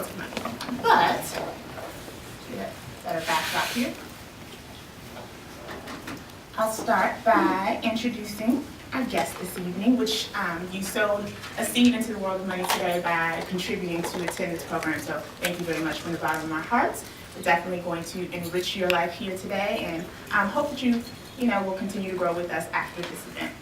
world of money. But, get a better backdrop here. I'll start by introducing our guest this evening, which you sowed a seed into the world of money today by contributing to attend this program. So thank you very much from the bottom of my heart. We're definitely going to enrich your life here today, and hope that you will continue to grow with us after this event.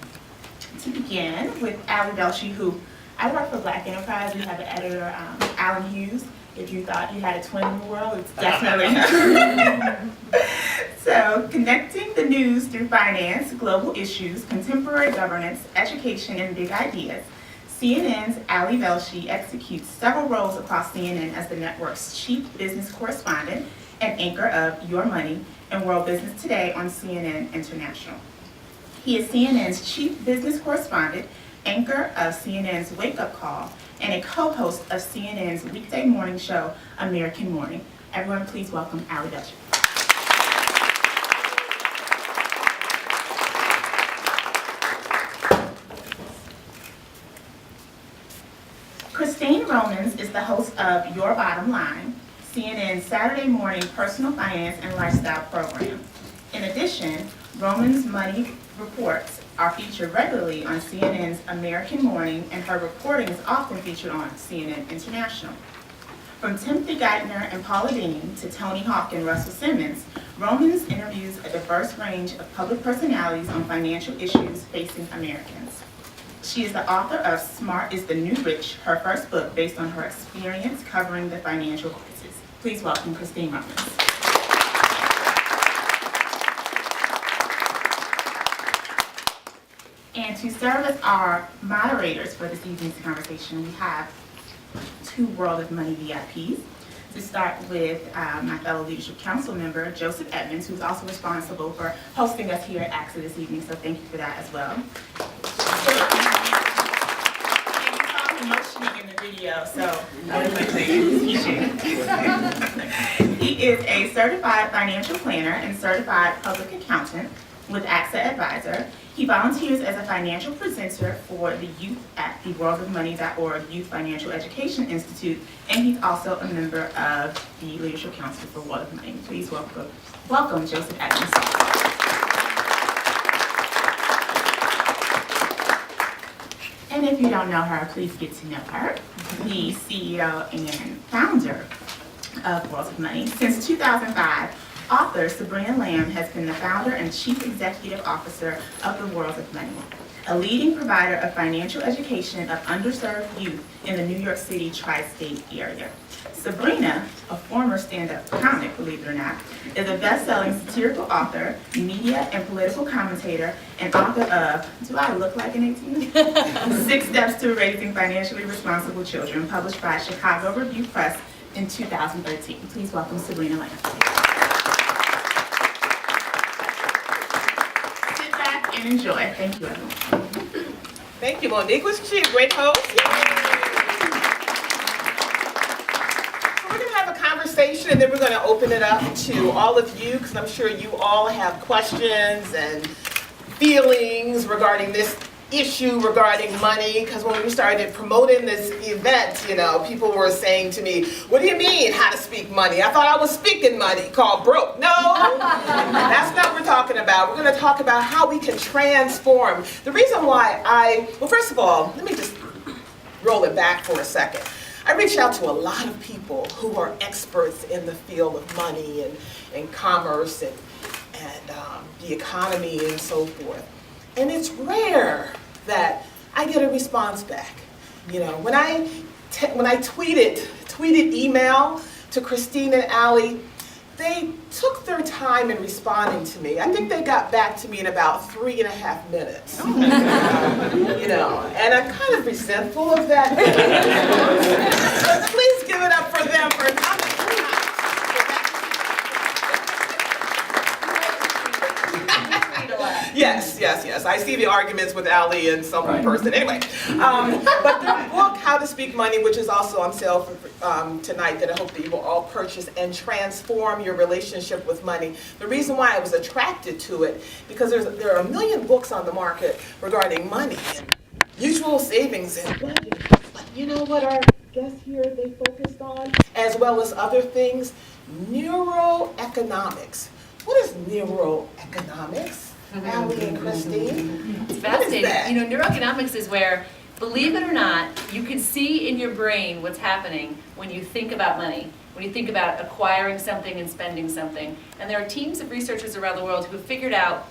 To begin with Ali Belshi, who I work for Black Enterprise. We have an editor, Alan Hughes. If you thought you had a twin in the world, it's definitely him. So, connecting the news through finance, global issues, contemporary governance, education, and big ideas, CNN's Ali Velshi executes several roles across CNN as the network's chief business correspondent and anchor of Your Money and World Business Today on CNN International. He is CNN's chief business correspondent, anchor of CNN's Wake Up Call, and a co-host of CNN's weekday morning show, American Morning. Everyone, please welcome Ali Belshi. Christine Romans is the host of Your Bottom Line, CNN's Saturday morning personal finance and lifestyle program. In addition, Romans' money reports are featured regularly on CNN's American Morning, and her reporting is often featured on CNN International. From Timothy Geithner and Paula Deen to Tony Hawk and Russell Simmons, Romans interviews a diverse range of public personalities on financial issues facing Americans. She is the author of Smart is the New Rich, her first book based on her experience covering the financial crisis. Please welcome Christine Romans. And to serve as our moderators for this evening's conversation, we have two World of Money VIPs. To start with my fellow Leadership Council member, Joseph Edmonds, who's also responsible for hosting us here at AXA this evening, so thank you for that as well. And you saw him motioning in the video, so he is a certified financial planner and certified public accountant with AXA Advisor. He volunteers as a financial presenter for the youth at the worldofmoney.org Youth Financial Education Institute, and he's also a member of the Leadership Council for World of Money. Please welcome Joseph Edmonds. And if you don't know her, please get to know her. The CEO and founder of World of Money. Since 2005, author Sabrina Lamb has been the founder and chief executive officer of the World of Money, a leading provider of financial education of underserved youth in the New York City tri-state area. Sabrina, a former stand-up comic, believe it or not, is a best-selling satirical author, media and political commentator, and author of Do I Look Like an 18? 6 Steps to Raising Financially Responsible Children, published by Chicago Review Press in 2013. Please welcome Sabrina Lamb. And enjoy. Thank you, everyone. Thank you, Monique. Was she a great host? We're going to have a conversation, and then we're going to open it up to all of you, because I'm sure you all have questions and feelings regarding this issue regarding money, because when we started promoting this event, people were saying to me, what do you mean how to speak money? I thought I was speaking money called broke. No, that's not what we're talking about. We're going to talk about how we can transform. The reason why well, first of all, let me just roll it back for a second. I reach out to a lot of people who are experts in the field of money and commerce and the economy and so forth. And it's rare that I get a response back. When I tweeted email to Christine and Ali, they took their time in responding to me. I think they got back to me in about 3.5 minutes. And I'm kind of resentful of that. Please give it up for them for coming. Yes. I see the arguments with Ali and some person. Anyway, but their book, How to Speak Money, which is also on sale for, tonight, that I hope that you will all purchase and transform your relationship with money. The reason why I was attracted to it, because there are a million books on the market regarding money and mutual savings and budgeting. But you know what are guest here they focused on, as well as other things. Neuroeconomics. What is neuroeconomics? Allie and Christine? It's fascinating. You know, neuroeconomics is where, believe it or not, you can see in your brain what's happening when you think about money, when you think about acquiring something and spending something. And there are teams of researchers around the world who have figured out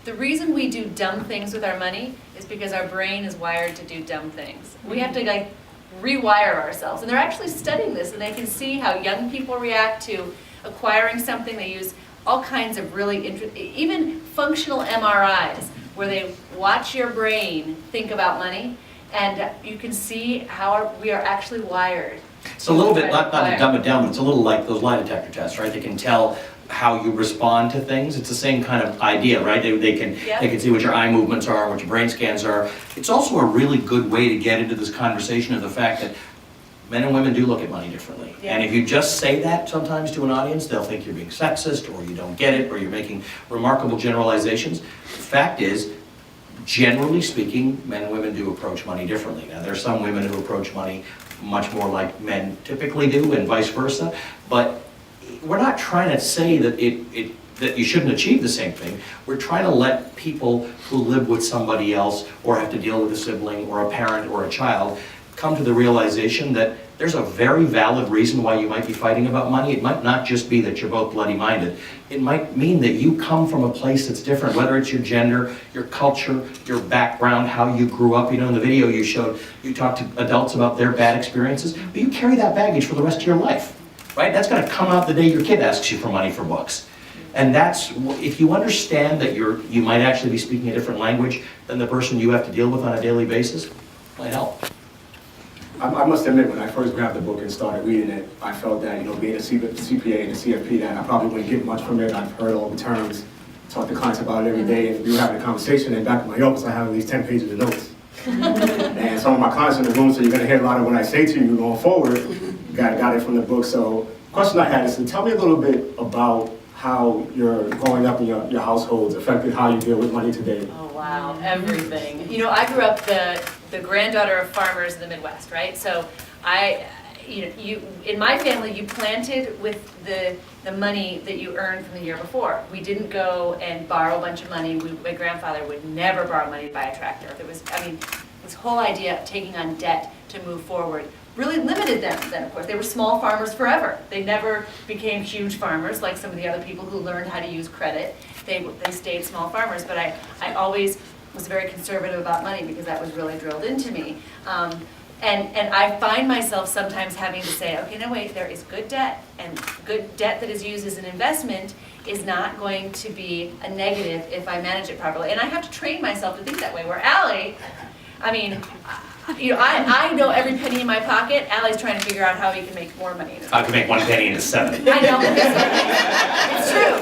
the reason we do dumb things with our money is because our brain is wired to do dumb things. We have to like rewire ourselves. And they're actually studying this, and they can see how young people react to acquiring something. They use all kinds of really even functional MRIs, where they watch your brain think about money, and you can see how we are actually wired. It's a little bit, not to dumb it down, but it's a little like those lie detector tests, right? They can tell how you respond to things. It's the same kind of idea, right? They can see what your eye movements are, what your brain scans are. It's also a really good way to get into this conversation of the fact that men and women do look at money differently. Yeah. And if you just say that sometimes to an audience, they'll think you're being sexist, or you don't get it, or you're making remarkable generalizations. The fact is, generally speaking, men and women do approach money differently. Now, there are some women who approach money much more like men typically do, and vice versa. But we're not trying to say that that you shouldn't achieve the same thing. We're trying to let people who live with somebody else, or have to deal with a sibling, or a parent, or a child, come to the realization that there's a very valid reason why you might be fighting about money. It might not just be that you're both bloody-minded. It might mean that you come from a place that's different, whether it's your gender, your culture, your background, how you grew up. You know, in the video you showed, you talked to adults about their bad experiences, but you carry that baggage for the rest of your life, right? That's gonna come out the day your kid asks you for money for books. And that's, if you understand that you might actually be speaking a different language than the person you have to deal with on a daily basis, it might help. I must admit, when I first grabbed the book and started reading it, I felt that, being a CPA and a CFP, that I probably wouldn't get much from it. I've heard all the terms, talk to clients about it every day, and we were having a conversation, and back in my office, I have at least 10 pages of notes. And some of my clients in the room, so you're gonna hear a lot of what I say to you going forward, got it from the book. So the question I had is, to tell me a little bit about how your growing up in your households affected how you deal with money today. Oh wow, everything. You know, I grew up the granddaughter of farmers in the Midwest, right? So in my family, you planted with the money that you earned from the year before. We didn't go and borrow a bunch of money. My grandfather would never borrow money to buy a tractor. This whole idea of taking on debt to move forward really limited them then, of course. They were small farmers forever. They never became huge farmers like some of the other people who learned how to use credit. They stayed small farmers, but I always was very conservative about money because that was really drilled into me. And I find myself sometimes having to say, okay, no wait, there is good debt, and good debt that is used as an investment is not going to be a negative if I manage it properly. And I have to train myself to think that way, where Allie, I know every penny in my pocket. Allie's trying to figure out how he can make more money. I can make one penny into 7. I know,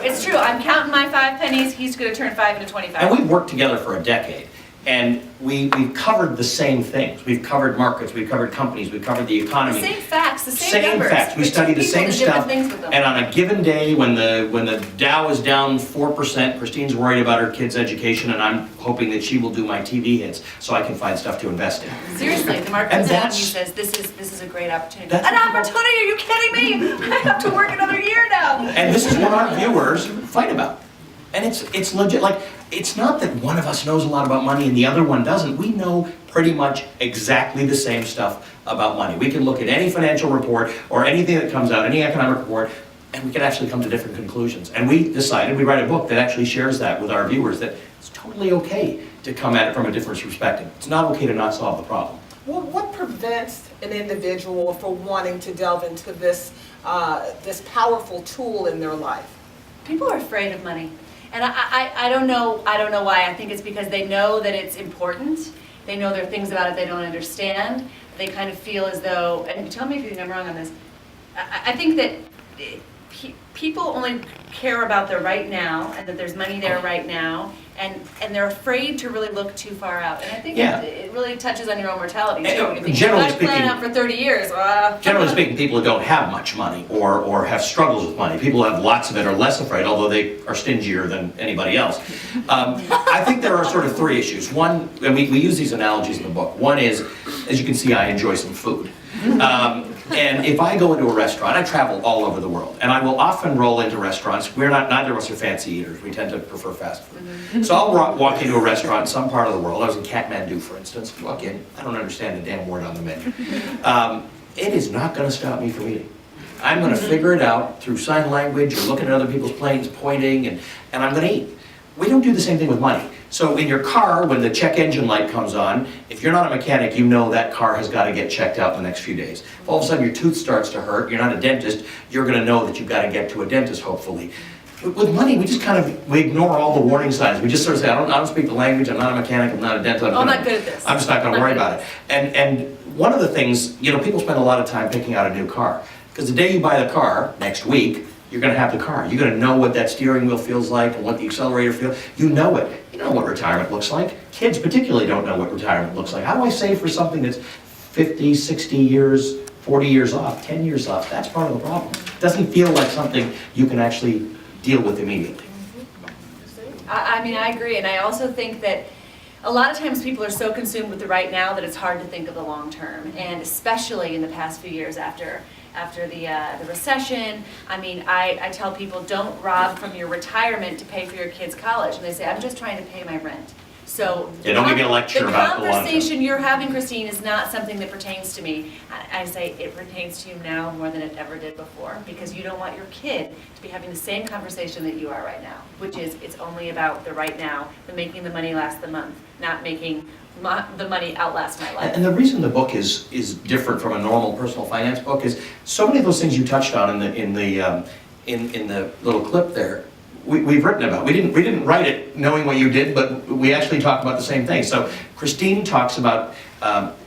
it's true. I'm counting my 5 pennies, he's gonna turn 5 into 25. And we've worked together for a decade, and we've covered the same things. We've covered markets, we've covered companies, we've covered the economy. The same facts, the same numbers. Facts. We study the same stuff. And on a given day, when the Dow is down 4%, Christine's worried about her kids' education, and I'm hoping that she will do my TV hits so I can find stuff to invest in. Seriously, the market comes down and he says, this is a great opportunity. An opportunity? Are you kidding me? I have to work another year now. And this is what our viewers fight about. And it's legit. Like, it's not that one of us knows a lot about money and the other one doesn't. We know pretty much exactly the same stuff about money. We can look at any financial report or anything that comes out, any economic report, and we can actually come to different conclusions. And we decided, we write a book that actually shares that with our viewers, that it's totally okay to come at it from a different perspective. It's not okay to not solve the problem. Well, what prevents an individual from wanting to delve into this powerful tool in their life? People are afraid of money. And I don't know why. I think it's because they know that it's important. They know there are things about it they don't understand. They kind of feel as though, and tell me if you think I'm wrong on this, I think that people only care about the right now, and that there's money there right now, and they're afraid to really look too far out. And I think it really touches on your own mortality too. Generally if I plan out for 30 years, generally speaking, people who don't have much money or have struggles with money, people who have lots of it are less afraid, although they are stingier than anybody else. I think there are sort of 3 issues. One, and we use these analogies in the book. One is, as you can see, I enjoy some food. And if I go into a restaurant, I travel all over the world, and I will often roll into restaurants. Neither of us are fancy eaters. We tend to prefer fast food. So I'll walk into a restaurant in some part of the world. I was in Kathmandu, for instance. Walk in, I don't understand a damn word on the menu. It is not going to stop me from eating. I'm going to figure it out through sign language or looking at other people's planes, pointing, and I'm going to eat. We don't do the same thing with money. So in your car, when the check engine light comes on, if you're not a mechanic, you know that car has got to get checked out in the next few days. If all of a sudden your tooth starts to hurt, you're not a dentist, you're going to know that you've got to get to a dentist, hopefully. With money, we just we ignore all the warning signs. We just sort of say, I don't speak the language, I'm not a mechanic, I'm not a dentist. I'm not good at this. I'm just not going to worry about it. And one of the things, people spend a lot of time picking out a new car. Because the day you buy the car, next week, you're going to have the car. You're going to know what that steering wheel feels like and what the accelerator feels. You know it. You know what retirement looks like. Kids particularly don't know what retirement looks like. How do I save for something that's 50, 60 years, 40 years off, 10 years off? That's part of the problem. It doesn't feel like something you can actually deal with immediately. I mean, I agree, and I also think that a lot of times people are so consumed with the right now that it's hard to think of the long term, and especially in the past few years after the recession. I mean, I tell people, don't rob from your retirement to pay for your kids' college, and they say, I'm just trying to pay my rent. So Yeah, don't give me a lecture about the long term. The conversation you're having, Christine, is not something that pertains to me. I say it pertains to you now more than it ever did before, because you don't want your kid to be having the same conversation that you are right now, which is it's only about the right now, the making the money last the month, not making the money outlast my life. And the reason the book is different from a normal personal finance book is so many of those things you touched on in the little clip there. We've written about. We didn't write it knowing what you did, but we actually talk about the same thing. So Christine talks about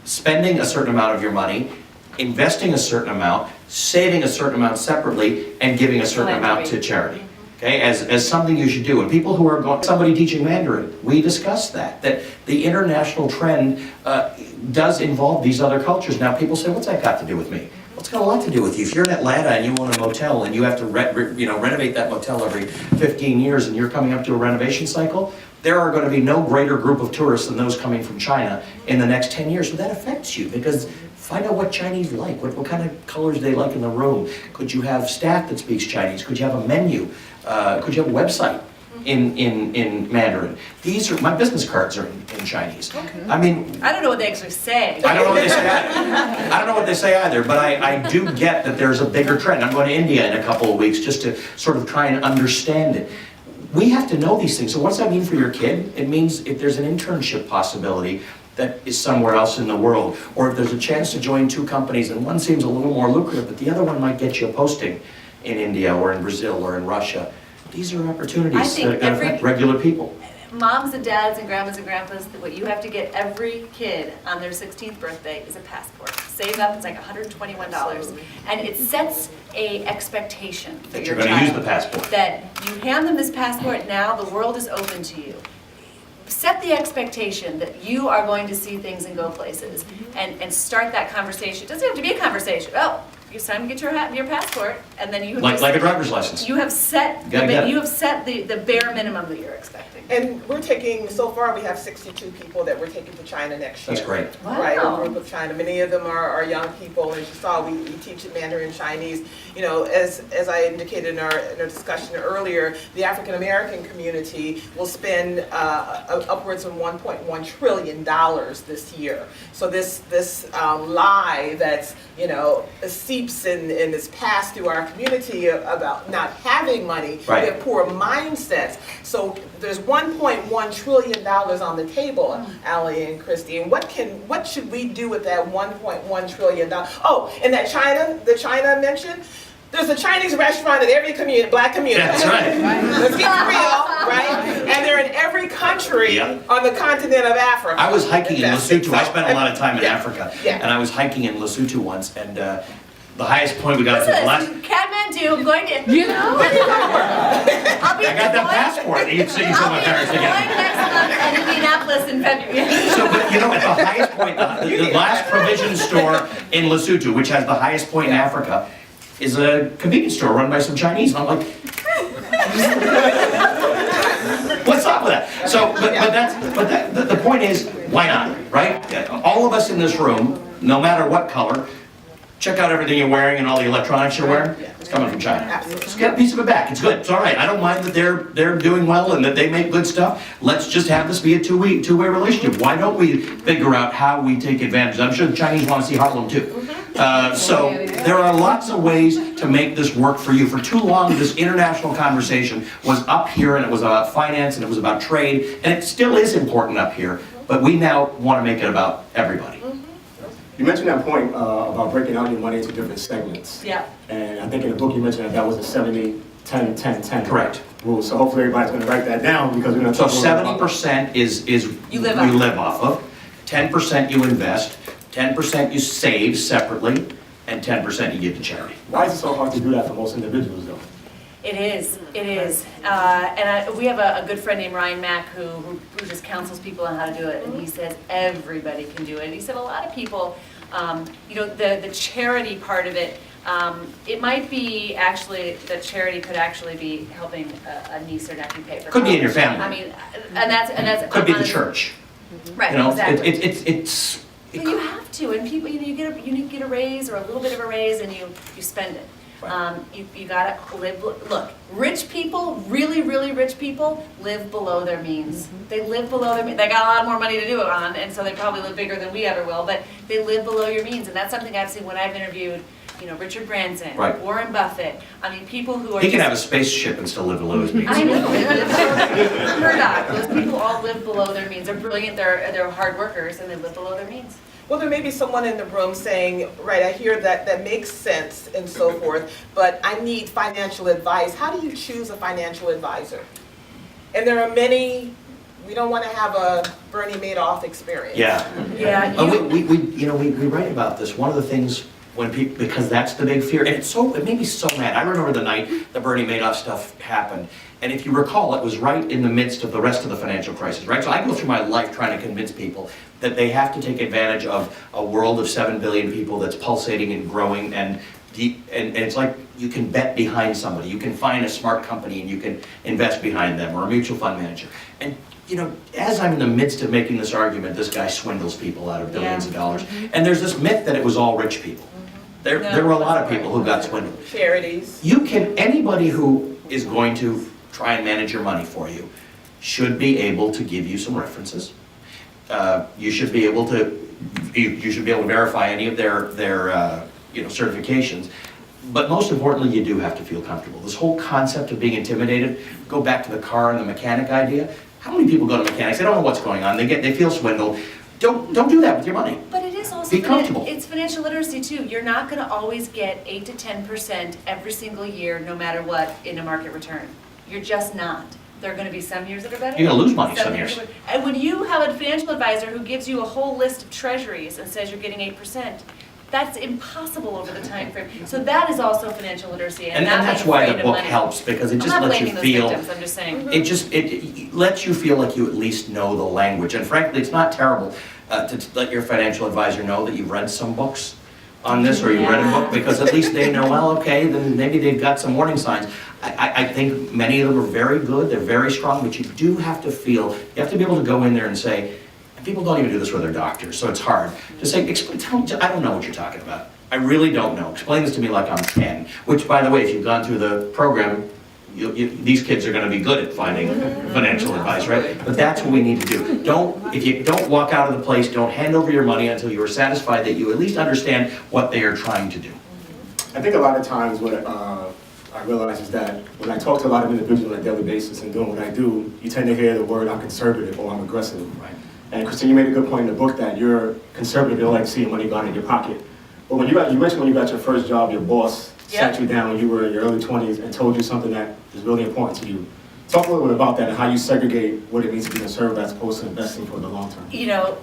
spending a certain amount of your money, investing a certain amount, saving a certain amount separately, and giving a certain amount to charity. Okay, as something you should do. And people who are somebody teaching Mandarin, we discussed that the international trend does involve these other cultures. Now people say, what's that got to do with me? Well, it's got a lot to do with you. If you're in Atlanta and you own a motel and you have to renovate that motel every 15 years and you're coming up to a renovation cycle, there are going to be no greater group of tourists than those coming from China in the next 10 years. So that affects you, because find out what Chinese like, what kind of colors they like in the room. Could you have staff that speaks Chinese? Could you have a menu? Could you have a website in Mandarin? My business cards are in Chinese. Okay. I mean, I don't know what they actually say. I don't know what they say either. I don't know what they say either, but I do get that there's a bigger trend. I'm going to India in a couple of weeks just to sort of try and understand it. We have to know these things. So what does that mean for your kid? It means if there's an internship possibility that is somewhere else in the world, or if there's a chance to join two companies and one seems a little more lucrative, but the other one might get you a posting in India or in Brazil or in Russia. These are opportunities that affect regular people. Moms and dads and grandmas and grandpas, what you have to get every kid on their 16th birthday is a passport. Save up, it's like $121. Absolutely. And it sets a expectation for that your you're going to use the passport. That you hand them this passport, now the world is open to you. Set the expectation that you are going to see things and go places, and start that conversation. It doesn't have to be a conversation. Oh, it's time to get your passport, and then you have like a driver's license. You have set the bare minimum that you're expecting. And we're taking, so far we have 62 people that we're taking to China next year. That's great. Wow. Right, a group of China. Many of them are young people. As you saw, we teach in Mandarin Chinese. You know, as I indicated in our discussion earlier, the African American community will spend upwards of $1.1 trillion this year. So this lie that's, seeps and is passed through our community about not having money, right. We have poor mindsets. So there's $1.1 trillion on the table, Allie and Christine. What should we do with that $1.1 trillion? Oh, and that China mentioned, there's a Chinese restaurant in every black community. That's right. Let's get real, right? And they're in every country on the continent of Africa. I was hiking in Lesotho. I spent a lot of time in Africa. Yeah. And I was hiking in Lesotho once, and the highest point we got to the last... Kathmandu, I'm going to... Where do you go to work? I got that passport. You saw my parents I'll be again. going next month in Indianapolis in February. So, but at the highest point, the last provision store in Lesotho, which has the highest point in Africa, is a convenience store run by some Chinese. And I'm like, what's up with that? So, the point is, why not, right? All of us in this room, no matter what color, check out everything you're wearing and all the electronics you're wearing. It's coming from China. Absolutely. Just get a piece of it back. It's good. It's all right. I don't mind that they're doing well and that they make good stuff. Let's just have this be a two-way relationship. Why don't we figure out how we take advantage? I'm sure the Chinese want to see Harlem too. So there are lots of ways to make this work for you. For too long, this international conversation was up here and it was about finance and it was about trade, and it still is important up here, but we now want to make it about everybody. You mentioned that point about breaking out your money into different segments. Yeah. And I think in the book you mentioned that was a 70, 10, 10, 10. Correct. Rule. So hopefully everybody's going to write that down because we're going to So talk a little bit about 70% is You we live off. live off of, 10% you invest, 10% you save separately, and 10% you give to charity. Why is it so hard to do that for most individuals though? It is, it is. We have a good friend named Ryan Mack who just counsels people on how to do it, and he says everybody can do it. And he said a lot of people, the charity part of it, it might be actually, that charity could actually be helping a niece or nephew pay for Could be in your college. family. I mean, and that's. Could be the church. Right, You know, exactly. it's. But you have to, and people, you get a raise or a little bit of a raise, and you spend it. You gotta live. Look, rich people, really rich people, live below their means. They live below their means. They got a lot more money to do it on, and so they probably live bigger than we ever will. But they live below your means, and that's something I've seen when I've interviewed, Richard Branson, Right. Warren Buffett. I mean, people who are. He can just- have a spaceship and still live below his means. I know. Murdoch. Those people all live below their means. They're brilliant. They're hard workers, and they live below their means. Well, there may be someone in the room saying, right, I hear that makes sense and so forth, but I need financial advice. How do you choose a financial advisor? And there are many, we don't want to have a Bernie Madoff experience. Yeah. Yeah. We write about this. One of the things when people, because that's the big fear, and it made me so mad. I remember the night the Bernie Madoff stuff happened, and if you recall, it was right in the midst of the rest of the financial crisis, right? So I go through my life trying to convince people that they have to take advantage of a world of 7 billion people that's pulsating and growing, and it's like you can bet behind somebody. You can find a smart company and you can invest behind them, or a mutual fund manager. And as I'm in the midst of making this argument, this guy swindles people out of billions of dollars. And there's this myth that it was all rich people. There were a lot of people who got swindled. Charities. Anybody who is going to try and manage your money for you should be able to give you some references. You should be able to verify any of their certifications. But most importantly, you do have to feel comfortable. This whole concept of being intimidated, go back to the car and the mechanic idea. How many people go to mechanics? They don't know what's going on. They feel swindled. Don't do that with your money. But it is also Be comfortable. It's financial literacy too. You're not going to always get 8 to 10% every single year, no matter what, in a market return. You're just not. There are going to be some years that are better. You're going to lose money some years. And when you have a financial advisor who gives you a whole list of treasuries and says you're getting 8%, that's impossible over the time frame. So that is also financial literacy, And not that's being why afraid the of book money. helps, because it I'm just not lets you blaming those feel. victims, I'm just saying. It lets you feel like you at least know the language. And frankly, it's not terrible to let your financial advisor know that you've read some books on this, or you've read a book, because at least they know, well, okay, then maybe they've got some warning signs. I think many of them are very good, they're very strong, but you do have to feel, you have to be able to go in there and say, and people don't even do this with their doctors, so it's hard. Just say, tell me, I don't know what you're talking about. I really don't know. Explain this to me like I'm 10. Which, by the way, if you've gone through the program, these kids are going to be good at finding financial advice, right? But that's what we need to do. If you don't walk out of the place, don't hand over your money until you are satisfied that you at least understand what they are trying to do. I think a lot of times what I realize is that when I talk to a lot of individuals on a daily basis and doing what I do, you tend to hear the word I'm conservative or I'm aggressive. Right. And Christine, you made a good point in the book that you're conservative, you don't like to see your money gone in your pocket. But when you mentioned when you got your first job, your boss sat you down when you were in your early 20s and told you something that is really important to you. Talk a little bit about that and how you segregate what it means to be conservative as opposed to investing for the long term.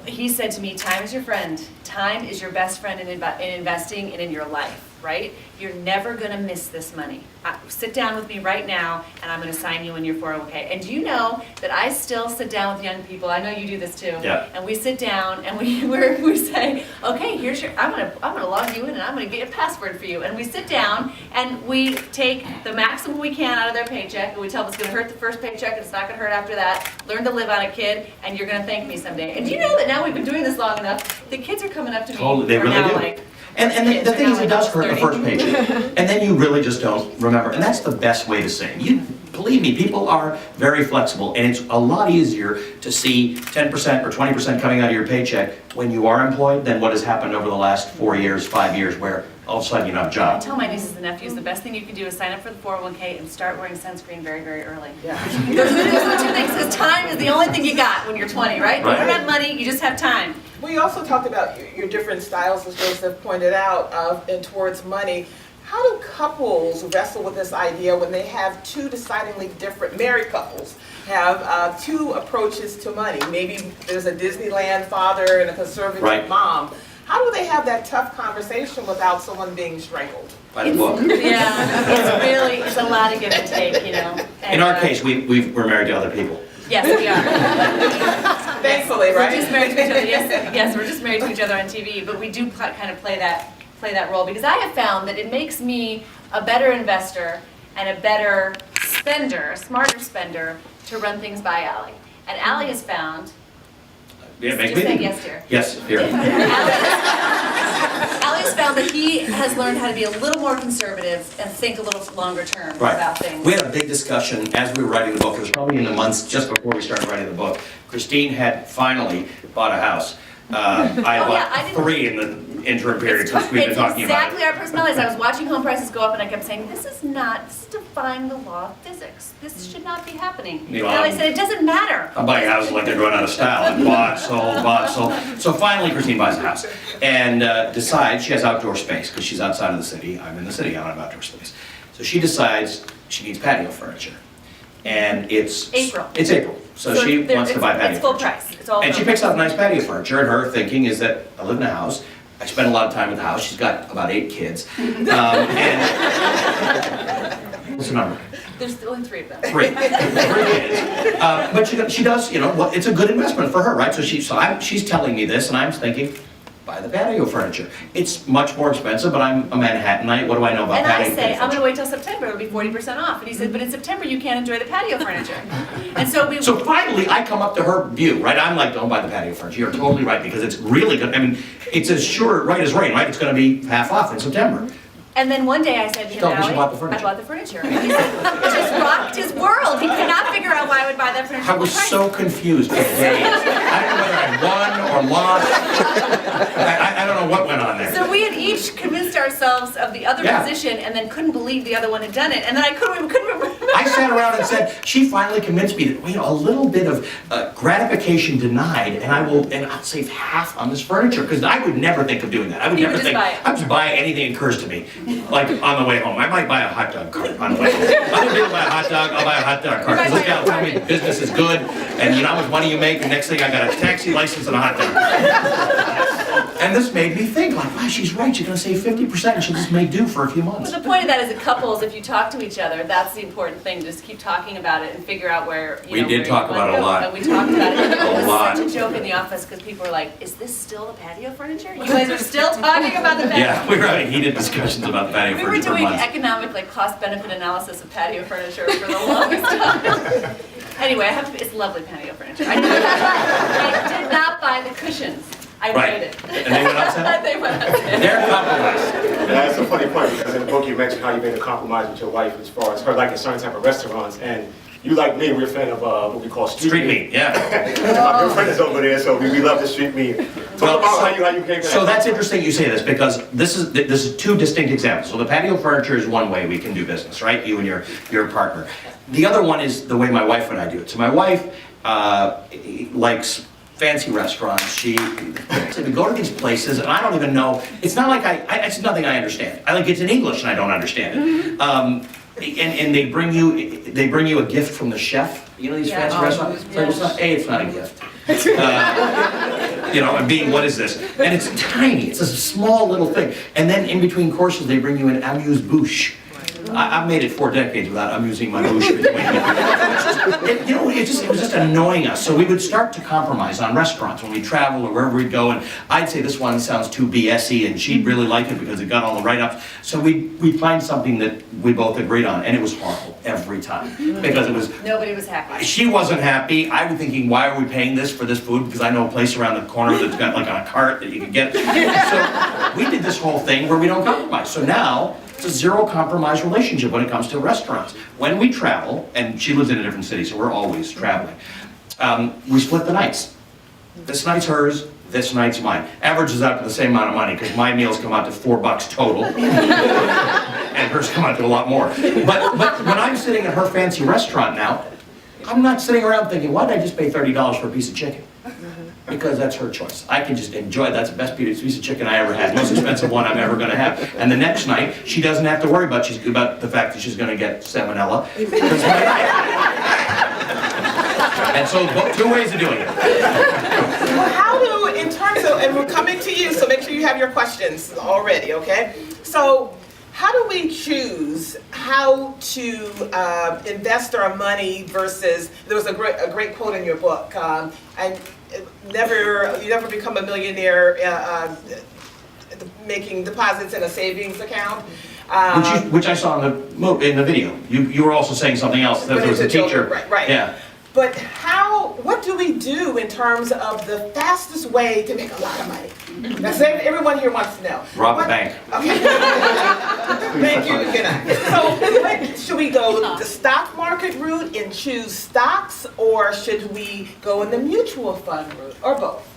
He said to me, time is your friend. Time is your best friend in investing and in your life, right? You're never going to miss this money. Sit down with me right now, and I'm going to sign you in your 401k. And do you know that I still sit down with young people? I know you do this too. Yeah. And we sit down and we say, okay, here's your. I'm gonna log you in, and I'm gonna get a password for you. And we sit down and we take the maximum we can out of their paycheck, and we tell them it's gonna hurt the first paycheck, and it's not gonna hurt after that. Learn to live on it, kid, and you're gonna thank me someday. And do you know that now we've been doing this long enough? The kids are coming up to me Totally, they who are really now do. like, And the thing is, it does hurt the first paycheck. And then you really just don't remember. And that's the best way to say it. Believe me, people are very flexible, and it's a lot easier to see 10% or 20% coming out of your paycheck when you are employed than what has happened over the last 4 years, 5 years, where all of a sudden you don't have a I job. tell my nieces and nephews the best thing you can do is sign up for the 401k and start wearing sunscreen very, very early. Yeah. Those are the two things, because time is the only thing you got when you're 20, right? You Right. don't have money, you just have time. We also talked about your different styles, as Joseph pointed out, and towards money. How do couples wrestle with this idea when they have two decidedly different, married couples, have two approaches to money? Maybe there's a Disneyland father and a conservative Right. mom. How do they have that tough conversation without someone being strangled? By the book. Yeah, it's a lot of give and take, you know. In And, our case, we're married to other people. Yes, we are. Thankfully, right? We're just married to each other, yes, we're just married to each other on TV, but we do kind of play that role, because I have found that it makes me a better investor and a better spender, a smarter spender, to run things by Allie. And Allie has found, Yeah, make just me. say yes, dear. Yes, here. Allie has found that he has learned how to be a little more conservative and think a little longer term Right. about things. We had a big discussion as we were writing the book. It was probably in the months just before we started writing the book. Christine had finally bought a house. I Oh, yeah, I bought didn't- 3 in the interim period since we've been talking about exactly it. our personalities. I was watching home prices go up and I kept saying, this is defying the law of physics. This should not be happening. You know, And I said, it doesn't matter. I'm buying houses like they're going out of style, and bought, sold. So finally, Christine buys a house and decides she has outdoor space because she's outside of the city. I'm in the city, I don't have outdoor space. So she decides she needs patio furniture. And it's April. It's April. So she wants to buy patio It's full furniture. price. It's all And she full picks price. up nice patio furniture, and her thinking is that I live in a house, I spend a lot of time at the house, she's got about 8 kids. And what's the number? There's only 3 of them. 3. 3 kids. But she does, you know, well, it's a good investment for her, right? So she's telling me this, and I'm thinking, buy the patio furniture. It's much more expensive, but I'm a Manhattanite, what do I know about And patio I say, furniture? I'm going to wait till September, it'll be 40% off. And he said, but in September you can't enjoy the patio furniture. And so So finally, I come up to her view, right? I'm like, don't buy the patio furniture. You're totally right, because it's really good. I mean, it's as sure right as rain, right? It's going to be half off in September. And then one day I said to him, Tell me she Allie, bought the furniture. I bought the furniture. And he said, it just rocked his world. He could not figure out why I would buy that furniture. I was full price. so confused for days. I don't know whether I won or lost. I don't know what went on there. So we had each convinced ourselves of the other Yeah. position and then couldn't believe the other one had done it. And then we couldn't remember. I sat around and said, she finally convinced me that, you know, a little bit of gratification denied, and I'll save half on this furniture, because I would never think of doing that. I would You never would just think, buy it. I would just buy anything that occurs to me, like on the way home. I might buy a hot dog cart on the way home. I'm gonna buy a hot dog, I'll buy a hot dog cart. might Look buy out, a tell me the business is good, and you know how much money you make, and next thing I got a taxi license and a hot dog. And this made me think, like, wow, she's right, she's gonna save 50% and she'll just make do for a few months. But the point of that is that couples, if you talk to each other, that's the important thing. Just keep talking about it and figure out where, We did where talk you wanna about it a go. lot. And we talked about it. And A it was lot. such a joke in the office because people were like, is this still the patio furniture? You guys are still talking about the patio. Yeah, we were having heated discussions about the patio We were furniture for doing months. economic, like, cost-benefit analysis of patio furniture for the longest time. Anyway, it's lovely patio furniture. I did not buy the cushions. I Right. waited. And they went upset? They went upset. They're compromised. Yeah, that's a funny point, because in the book you mentioned how you made a compromise with your wife as far as her liking certain type of restaurants, and you like me, we're a fan of what we call Street meat, yeah. My good friend is over there, so we love the street meat. Talk about how you came to So that. that's interesting you say this, because this is 2 distinct examples. So the patio furniture is one way we can do business, right? You and your partner. The other one is the way my wife and I do it. So my wife likes fancy restaurants. We go to these places, and I don't even know. It's not like it's nothing I understand. It's in English, and I don't understand it. And they bring you a gift from the chef. You know these Yeah. fancy Oh, restaurants. yeah. It's not a gift. You know, and being, what is this? And it's tiny. It's a small little thing. And then in between courses, they bring you an amuse-bouche. I've made it 4 decades without amusing my bouche between it was just annoying us. So we would start to compromise on restaurants when we travel or wherever we'd go, and I'd say this one sounds too BS-y, and she'd really like it because it got all the write-ups. So we'd find something that we both agreed on, and it was horrible. every time, because it was, Nobody was happy. she wasn't happy, I was thinking, why are we paying this for this food? Because I know a place around the corner that's got like on a cart that you can get. So we did this whole thing where we don't compromise. So now, it's a zero compromise relationship when it comes to restaurants. When we travel, and she lives in a different city, so we're always traveling, we split the nights. This night's hers, this night's mine. Averages out to the same amount of money, because my meals come out to $4 total. And hers come out to a lot more. But when I'm sitting at her fancy restaurant now, I'm not sitting around thinking, why did I just pay $30 for a piece of chicken? Because that's her choice. I can just enjoy, that's the best piece of chicken I ever had, most expensive one I'm ever gonna have. And the next night, she doesn't have to worry about the fact that she's gonna get salmonella. And so, two ways of doing it. Well, how do, in terms of, and we're coming to you, so make sure you have your questions already, okay? So, how do we choose how to invest our money versus, there was a great quote in your book, you never become a millionaire making deposits in a savings account. Which I saw in the video. You were also saying something else, that there was a teacher. Right. Yeah. But what do we do in terms of the fastest way to make a lot of money? That's everyone here wants to know. Rob a bank. Okay. Thank you, good night. So, should we go the stock market route and choose stocks, or should we go in the mutual fund route, or both?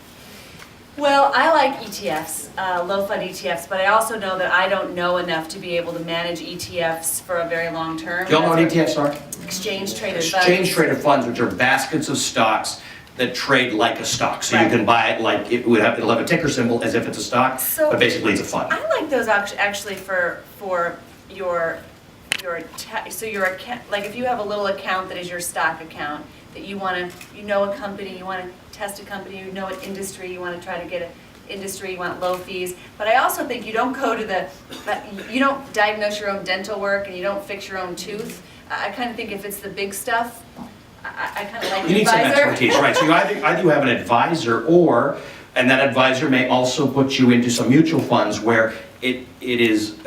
Well, I like ETFs, low fund ETFs, but I also know that I don't know enough to be able to manage ETFs for a very long term. Do y'all know what ETFs are? Exchange traded funds. Exchange traded funds, which are baskets of stocks that trade like a stock. So you can buy it like it'll have a ticker symbol as if it's a stock, but basically it's a fund. I like those actually for your account, like if you have a little account that is your stock account, that you want to, a company, you want to test a company, an industry, you want to try to get an industry, you want low fees. But I also think you don't go to you don't diagnose your own dental work and you don't fix your own tooth. I kind of think if it's the big stuff, I kind of like You the need some advisor. expertise, right? So you either have an advisor, and that advisor may also put you into some mutual funds where it is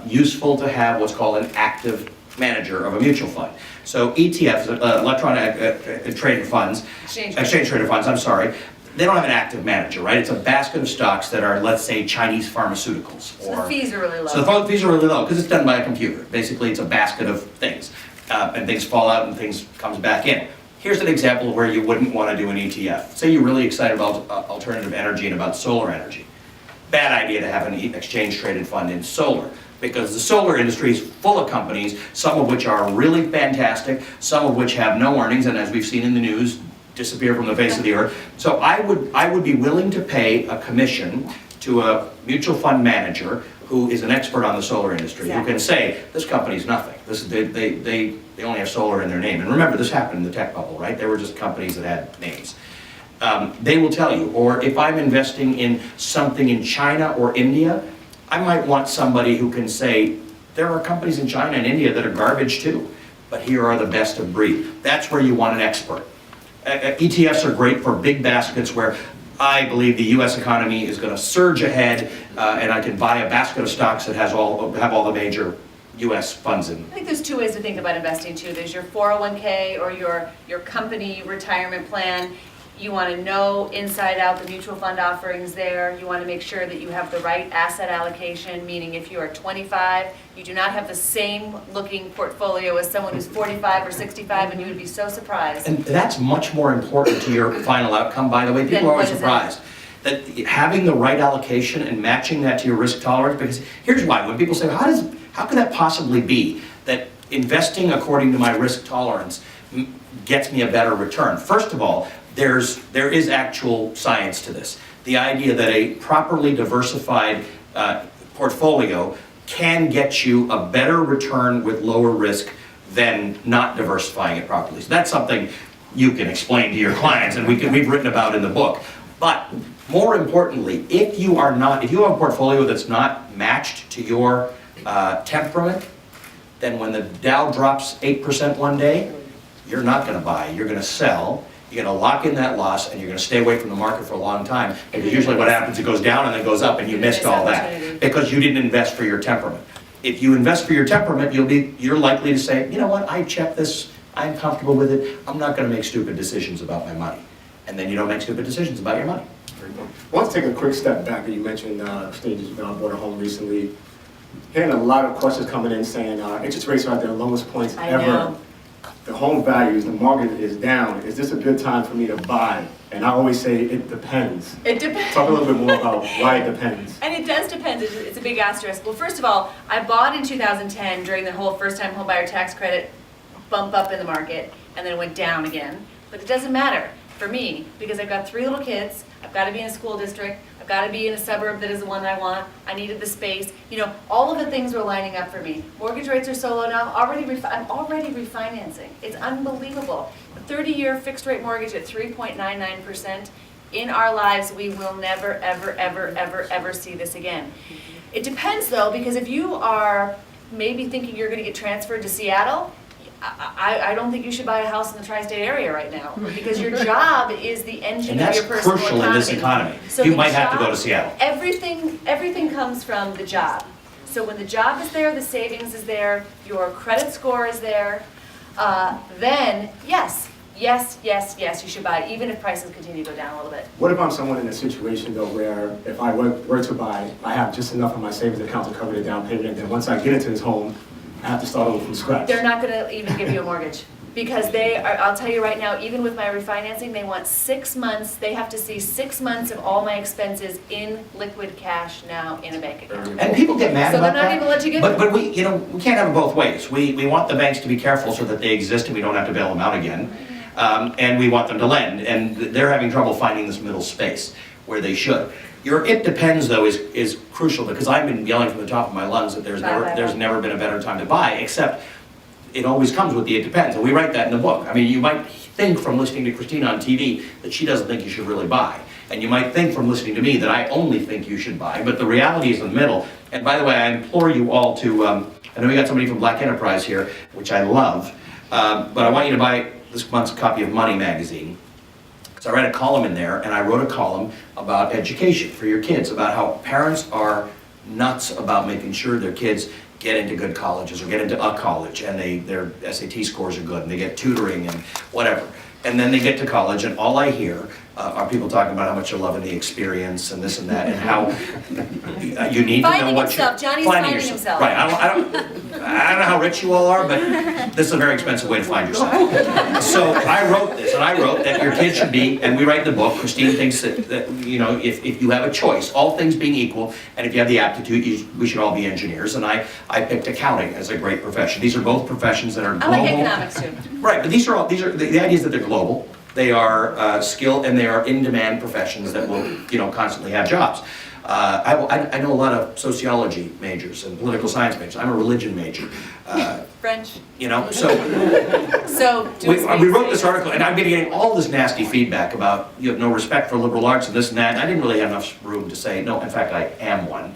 useful to have what's called an active manager of a mutual fund. So ETFs, electronic traded funds, exchange traded funds, I'm sorry, they don't have an active manager, right? It's a basket of stocks that are, let's say, Chinese pharmaceuticals. So the fees are really low. So the fees are really low because it's done by a computer. Basically, it's a basket of things. And things fall out and things comes back in. Here's an example of where you wouldn't want to do an ETF. Say you're really excited about alternative energy and about solar energy. Bad idea to have an exchange traded fund in solar, because the solar industry is full of companies, some of which are really fantastic, some of which have no earnings, and as we've seen in the news, disappear from the face of the earth. So I would be willing to pay a commission to a mutual fund manager who is an expert on the solar industry, who can say, this company's nothing. They only have solar in their name. And remember, this happened in the tech bubble, right? They were just companies that had names. They will tell you. Or if I'm investing in something in China or India, I might want somebody who can say, there are companies in China and India that are garbage too, but here are the best of breed. That's where you want an expert. ETFs are great for big baskets where I believe the U.S. economy is going to surge ahead, and I can buy a basket of stocks that have all the major U.S. funds in them. I think there's two ways to think about investing too. There's your 401k or your company retirement plan. You want to know inside out the mutual fund offerings there. You want to make sure that you have the right asset allocation, meaning if you are 25, you do not have the same looking portfolio as someone who's 45 or 65, and you would be so surprised. And that's much more important to your final outcome, by the way. People are always surprised that having the right allocation and matching that to your risk tolerance, because here's why. When people say, how can that possibly be that investing according to my risk tolerance gets me a better return? First of all, there is actual science to this. The idea that a properly diversified portfolio can get you a better return with lower risk than not diversifying it properly. So that's something you can explain to your clients, and we've written about in the book. But more importantly, if you have a portfolio that's not matched to your temperament, then when the Dow drops 8% one day, you're not going to buy, you're going to sell. You're going to lock in that loss, and you're going to stay away from the market for a long time. Because usually what happens, it goes down and then goes up, and you missed all that because you didn't invest for your temperament. if you invest for your temperament, you're likely to say, you know what, I checked this, I'm comfortable with it, I'm not gonna make stupid decisions about my money. And then you don't make stupid decisions about your money. I want to take a quick step back. You mentioned stages bought a home recently. Hearing a lot of questions coming in saying interest rates are at their lowest points I ever. know. The home values, the market is down. Is this a good time for me to buy? And I always say it depends. It depends. Talk a little bit more about why it depends. And it does depend, it's a big asterisk. Well, first of all, I bought in 2010 during the whole first-time homebuyer tax credit bump up in the market, and then it went down again. But it doesn't matter for me, because I've got 3 little kids, I've got to be in a school district, I've got to be in a suburb that is the one that I want, I needed the space, you know, all of the things were lining up for me. Mortgage rates are so low now, I'm already refinancing. It's unbelievable. A 30-year fixed-rate mortgage at 3.99%. In our lives, we will never, ever, ever, ever, ever see this again. It depends, though, because if you are maybe thinking you're going to get transferred to Seattle, I don't think you should buy a house in the tri-state area right now, because your job is the engine And of that's your personal crucial in this economy. So You the might have to go job- to Seattle. Everything comes from the job. So when the job is there, the savings is there, your credit score is there, then yes, you should buy, even if prices continue to go down a little bit. What if I'm someone in a situation though where if I were to buy, I have just enough of my savings account to cover the down payment, and then once I get into this home, I have to start over from scratch? They're not gonna even give you a mortgage. Because I'll tell you right now, even with my refinancing, they want 6 months, they have to see 6 months of all my expenses in liquid cash now in a bank account. And people get mad So about they're not that. gonna let you get But we, you know, we can't have it both ways. We want the banks to be careful so that they exist and we don't have to bail them out again. And we want them to lend, and they're having trouble finding this middle space where they should. Your "it depends" though is crucial, because I've been yelling from the top of my lungs that there's never been a better time to buy, except it always comes with the "it depends," and we write that in the book. I mean, you might think from listening to Christina on TV that she doesn't think you should really buy. And you might think from listening to me that I only think you should buy, but the reality is in the middle. And by the way, I implore you all to, I know we got somebody from Black Enterprise here, which I love, but I want you to buy this month's copy of Money magazine. So I read a column in there, and I wrote a column about education for your kids, about how parents are nuts about making sure their kids get into good colleges or get into a college, and their SAT scores are good, and they get tutoring and whatever. And then they get to college, and all I hear are people talking about how much they're loving the experience and this and that, and how you need to know Finding what himself. Johnny's finding himself. Right, I don't know how rich you all are, but this is a very expensive way to find yourself. So I wrote this, and I wrote that your kids should be, and we write in the book, Christine thinks that you know, if you have a choice, all things being equal, and if you have the aptitude, we should all be engineers, and I picked accounting as a great profession. These are both professions that are global. I like economics too. Right, but these are the idea is that they're global. They are skilled, and they are in-demand professions that will, you know, constantly have jobs. I know a lot of sociology majors and political science majors. I'm a religion major. French. You know, so So. we wrote this article, and I've been getting all this nasty feedback about you have no respect for liberal arts and this and that. And I didn't really have enough room to say no. In fact, I am one.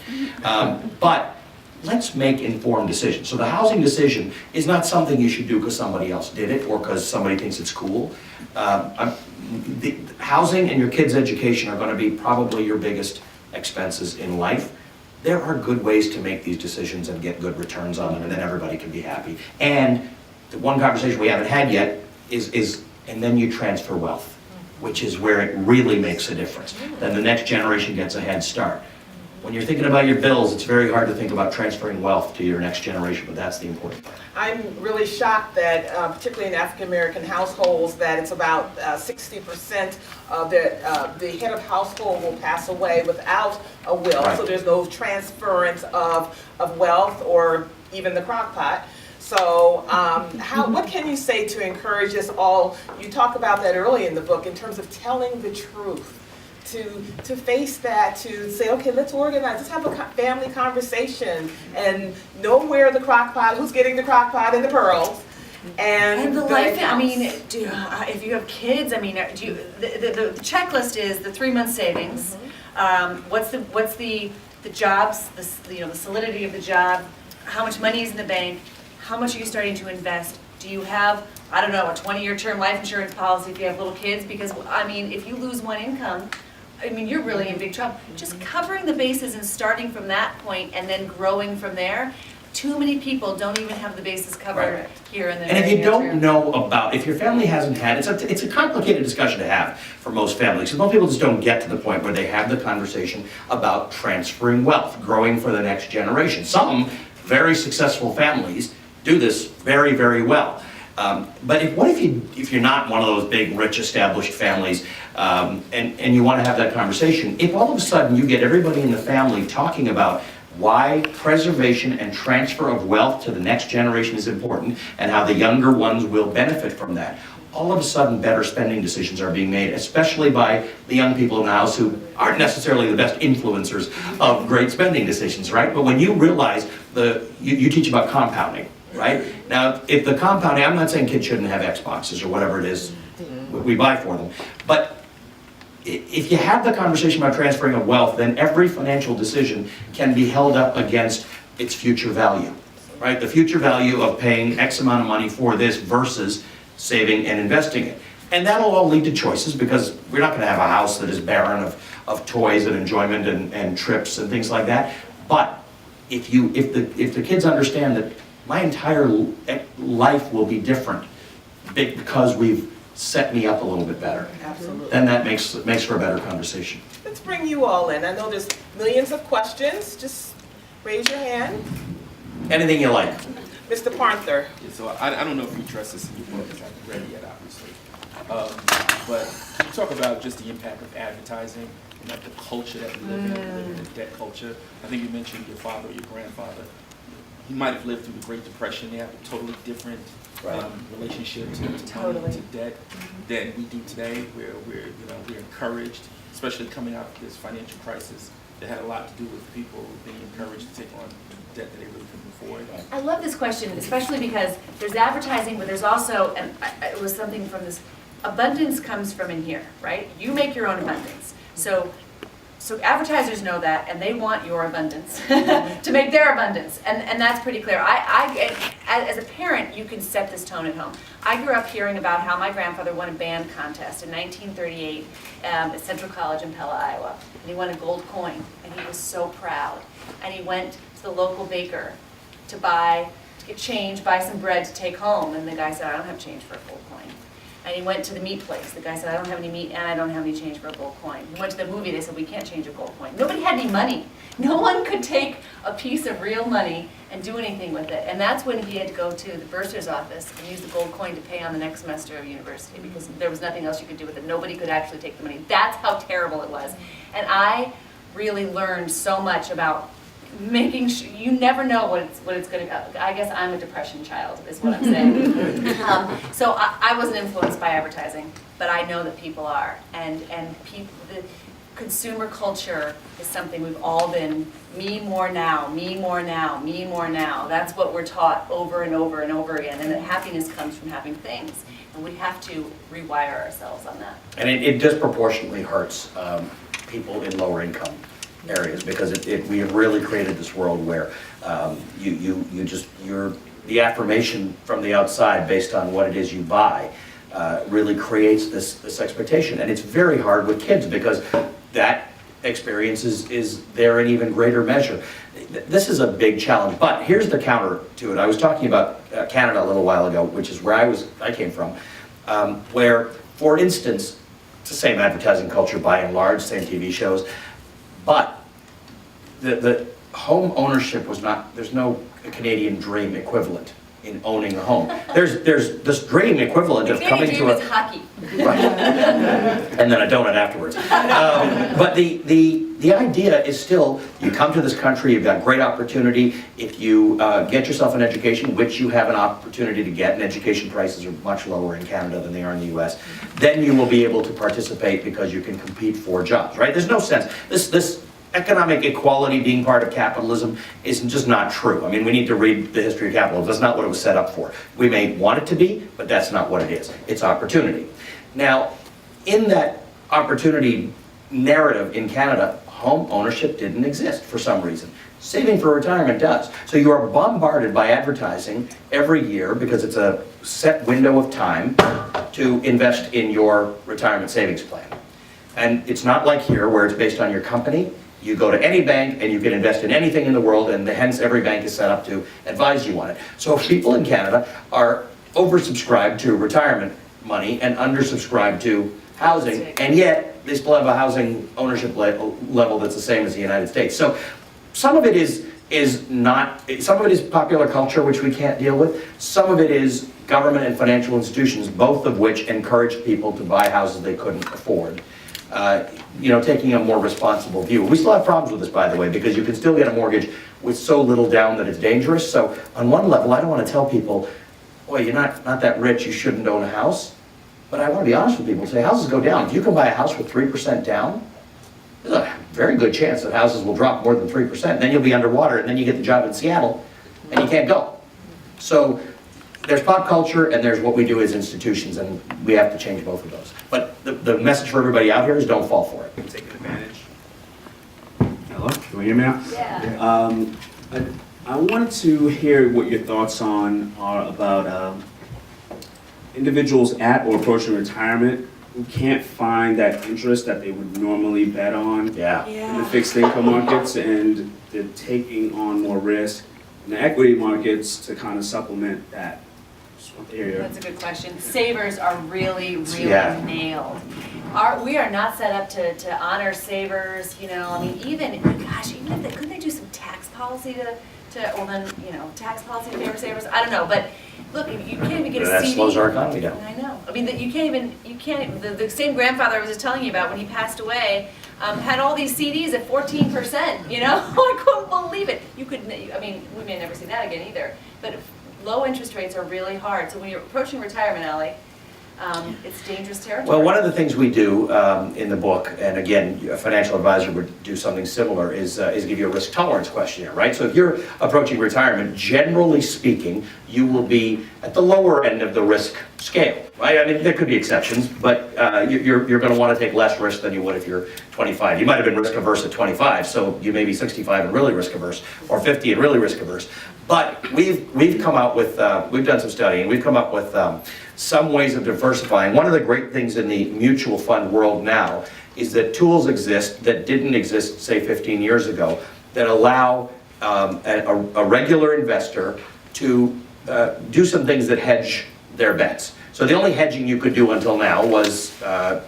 But let's make informed decisions. So the housing decision is not something you should do because somebody else did it or because somebody thinks it's cool. The housing and your kids' education are going to be probably your biggest expenses in life. There are good ways to make these decisions and get good returns on them, and then everybody can be happy. And the one conversation we haven't had yet is and then you transfer wealth, which is where it really makes a difference. Then the next generation gets a head start. When you're thinking about your bills, it's very hard to think about transferring wealth to your next generation, but that's the important part. I'm really shocked that, particularly in African-American households, that it's about 60% of the head of household will pass away without a will. Right. So there's no transference of wealth or even the crock pot. So what can you say to encourage us all? You talk about that early in the book in terms of telling the truth. To face that, to say, okay, let's organize, let's have a family conversation and know where the crock pot, who's getting the crock pot and the pearls. And the life, I mean, if you have kids, I mean, the checklist is the 3-month savings. What's the jobs, the solidity of the job, how much money is in the bank, how much are you starting to invest? Do you have, I don't know, a 20-year term life insurance policy if you have little kids? Because, I mean, if you lose one income, I mean, you're really in big trouble. Just covering the bases and starting from that point and then growing from there, too many people don't even have the bases covered Right. here in the And if very you near don't term. know about, if your family hasn't had, it's a complicated discussion to have for most families. Because most people just don't get to the point where they have the conversation about transferring wealth, growing for the next generation. Some very successful families do this very, very well. But what if you're not one of those big, rich, established families, and you want to have that conversation, if all of a sudden you get everybody in the family talking about why preservation and transfer of wealth to the next generation is important, and how the younger ones will benefit from that, all of a sudden better spending decisions are being made, especially by the young people in the house who aren't necessarily the best influencers of great spending decisions, right? But when you realize, you teach about compounding, right? Now, if the compounding, I'm not saying kids shouldn't have Xboxes or whatever it is we buy for them, but if you have the conversation about transferring of wealth, then every financial decision can be held up against its future value, right? The future value of paying X amount of money for this versus saving and investing it. And that'll all lead to choices, because we're not gonna have a house that is barren of toys and enjoyment and trips and things like that. But if the kids understand that my entire life will be different because we've set me up a little bit better, Absolutely. then that makes for a better conversation. Let's bring you all in. I know there's millions of questions. Just raise your hand. Anything you like. Mr. Parther. Yeah, so I don't know if you address this in your book, because I haven't read it yet, obviously. But can you talk about just the impact of advertising and like the culture that we live in, the debt culture? I think you mentioned your father or your grandfather. He might have lived through the Great Depression. They have a totally different relationship to money, to debt than we do today, where we're encouraged, especially coming out of this financial crisis, that had a lot to do with people being encouraged to take on debt that they really couldn't afford. I love this question, especially because there's advertising, but there's also, and it was something from this, abundance comes from in here, right? You make your own abundance. So advertisers know that, and they want your abundance to make their abundance, and that's pretty clear. As a parent, you can set this tone at home. I grew up hearing about how my grandfather won a band contest in 1938 at Central College in Pella, Iowa, and he won a gold coin, and he was so proud. And he went to the local baker to get change, buy some bread to take home, and the guy said, I don't have change for a gold coin. And he went to the meat place. The guy said, I don't have any meat and I don't have any change for a gold coin. He went to the movie. They said, we can't change a gold coin. Nobody had any money. No one could take a piece of real money and do anything with it. And that's when he had to go to the bursar's office and use the gold coin to pay on the next semester of university, because there was nothing else you could do with it. Nobody could actually take the money. That's how terrible it was. And I really learned so much about making sure, you never know what it's going to, I guess I'm a depression child, is what I'm saying. So I wasn't influenced by advertising, but I know that people are. And people, the consumer culture is something we've all been, me more now, me more now, me more now. That's what we're taught over and over and over again. And that happiness comes from having things. And we have to rewire ourselves on that. And it disproportionately hurts people in lower income areas, because we have really created this world where the affirmation from the outside based on what it is you buy really creates this expectation. And it's very hard with kids, because that experience is there in even greater measure. This is a big challenge, but here's the counter to it. I was talking about Canada a little while ago, which is where I came from, where, for instance, it's the same advertising culture by and large, same TV shows, but the home ownership was not, there's no Canadian dream equivalent in owning a home. There's this dream equivalent of coming to a... is hockey. Right. And then a donut afterwards. But the idea is still, you come to this country, you've got great opportunity. If you get yourself an education, which you have an opportunity to get, and education prices are much lower in Canada than they are in the US, then you will be able to participate because you can compete for jobs, right? There's no sense. This economic equality being part of capitalism is just not true. I mean, we need to read the history of capitalism. That's not what it was set up for. We may want it to be, but that's not what it is. It's opportunity. Now, in that opportunity narrative in Canada, home ownership didn't exist for some reason. Saving for retirement does. So you are bombarded by advertising every year, because it's a set window of time to invest in your retirement savings plan. And it's not like here where it's based on your company. You go to any bank and you can invest in anything in the world, and hence every bank is set up to advise you on it. So people in Canada are oversubscribed to retirement money and undersubscribed to housing, and yet they still have a housing ownership level that's the same as the United States. So some of it is popular culture, which we can't deal with. Some of it is government and financial institutions, both of which encourage people to buy houses they couldn't afford. Taking a more responsible view. We still have problems with this, by the way, because you can still get a mortgage with so little down that it's dangerous. So on one level, I don't want to tell people, boy, you're not that rich, you shouldn't own a house. But I want to be honest with people and say houses go down. If you can buy a house with 3% down, there's a very good chance that houses will drop more than 3%. Then you'll be underwater, and then you get the job in Seattle, and you can't go. So there's pop culture, and there's what we do as institutions, and we have to change both of those. But the message for everybody out here is don't fall for it. Taking advantage. Hello, can you hear me now? Yeah. I wanted to hear what your thoughts are about individuals at or approaching retirement who can't find that interest that they would normally bet on Yeah. in the fixed income markets, and they're taking on more risk in the equity markets to kind of supplement that. Just want to hear your- That's a good question. Savers are really Yeah. nailed. We are not set up to honor savers, even if couldn't they do some tax policy tax policy to favor savers? I don't know, but look, you can't even get a That CD. slows our economy down. I know. I mean, the same grandfather I was just telling you about when he passed away, had all these CDs at 14%, I couldn't believe it. We may never see that again either, but low interest rates are really hard. So when you're approaching retirement, Allie, it's dangerous territory. Well, one of the things we do in the book, and again, a financial advisor would do something similar, is give you a risk tolerance questionnaire, right? So if you're approaching retirement, generally speaking, you will be at the lower end of the risk scale, right? I mean, there could be exceptions, but you're going to want to take less risk than you would if you're 25. You might have been risk averse at 25, so you may be 65 and really risk averse, or 50 and really risk averse. But we've come out with, we've done some studying, we've come up with some ways of diversifying. One of the great things in the mutual fund world now is that tools exist that didn't exist, say, 15 years ago, that allow a regular investor to do some things that hedge their bets. So the only hedging you could do until now was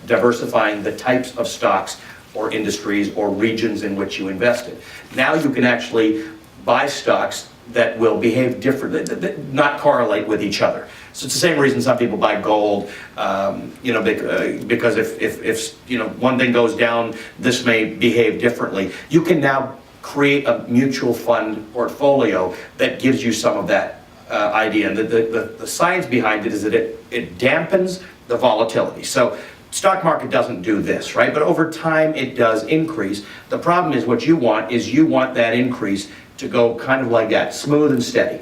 diversifying the types of stocks or industries or regions in which you invested. Now you can actually buy stocks that will behave differently, that not correlate with each other. So it's the same reason some people buy gold, because if one thing goes down, this may behave differently. You can now create a mutual fund portfolio that gives you some of that idea. And the science behind it is that it dampens the volatility. So stock market doesn't do this, right? But over time it does increase. The problem is what you want that increase to go kind of like that, smooth and steady.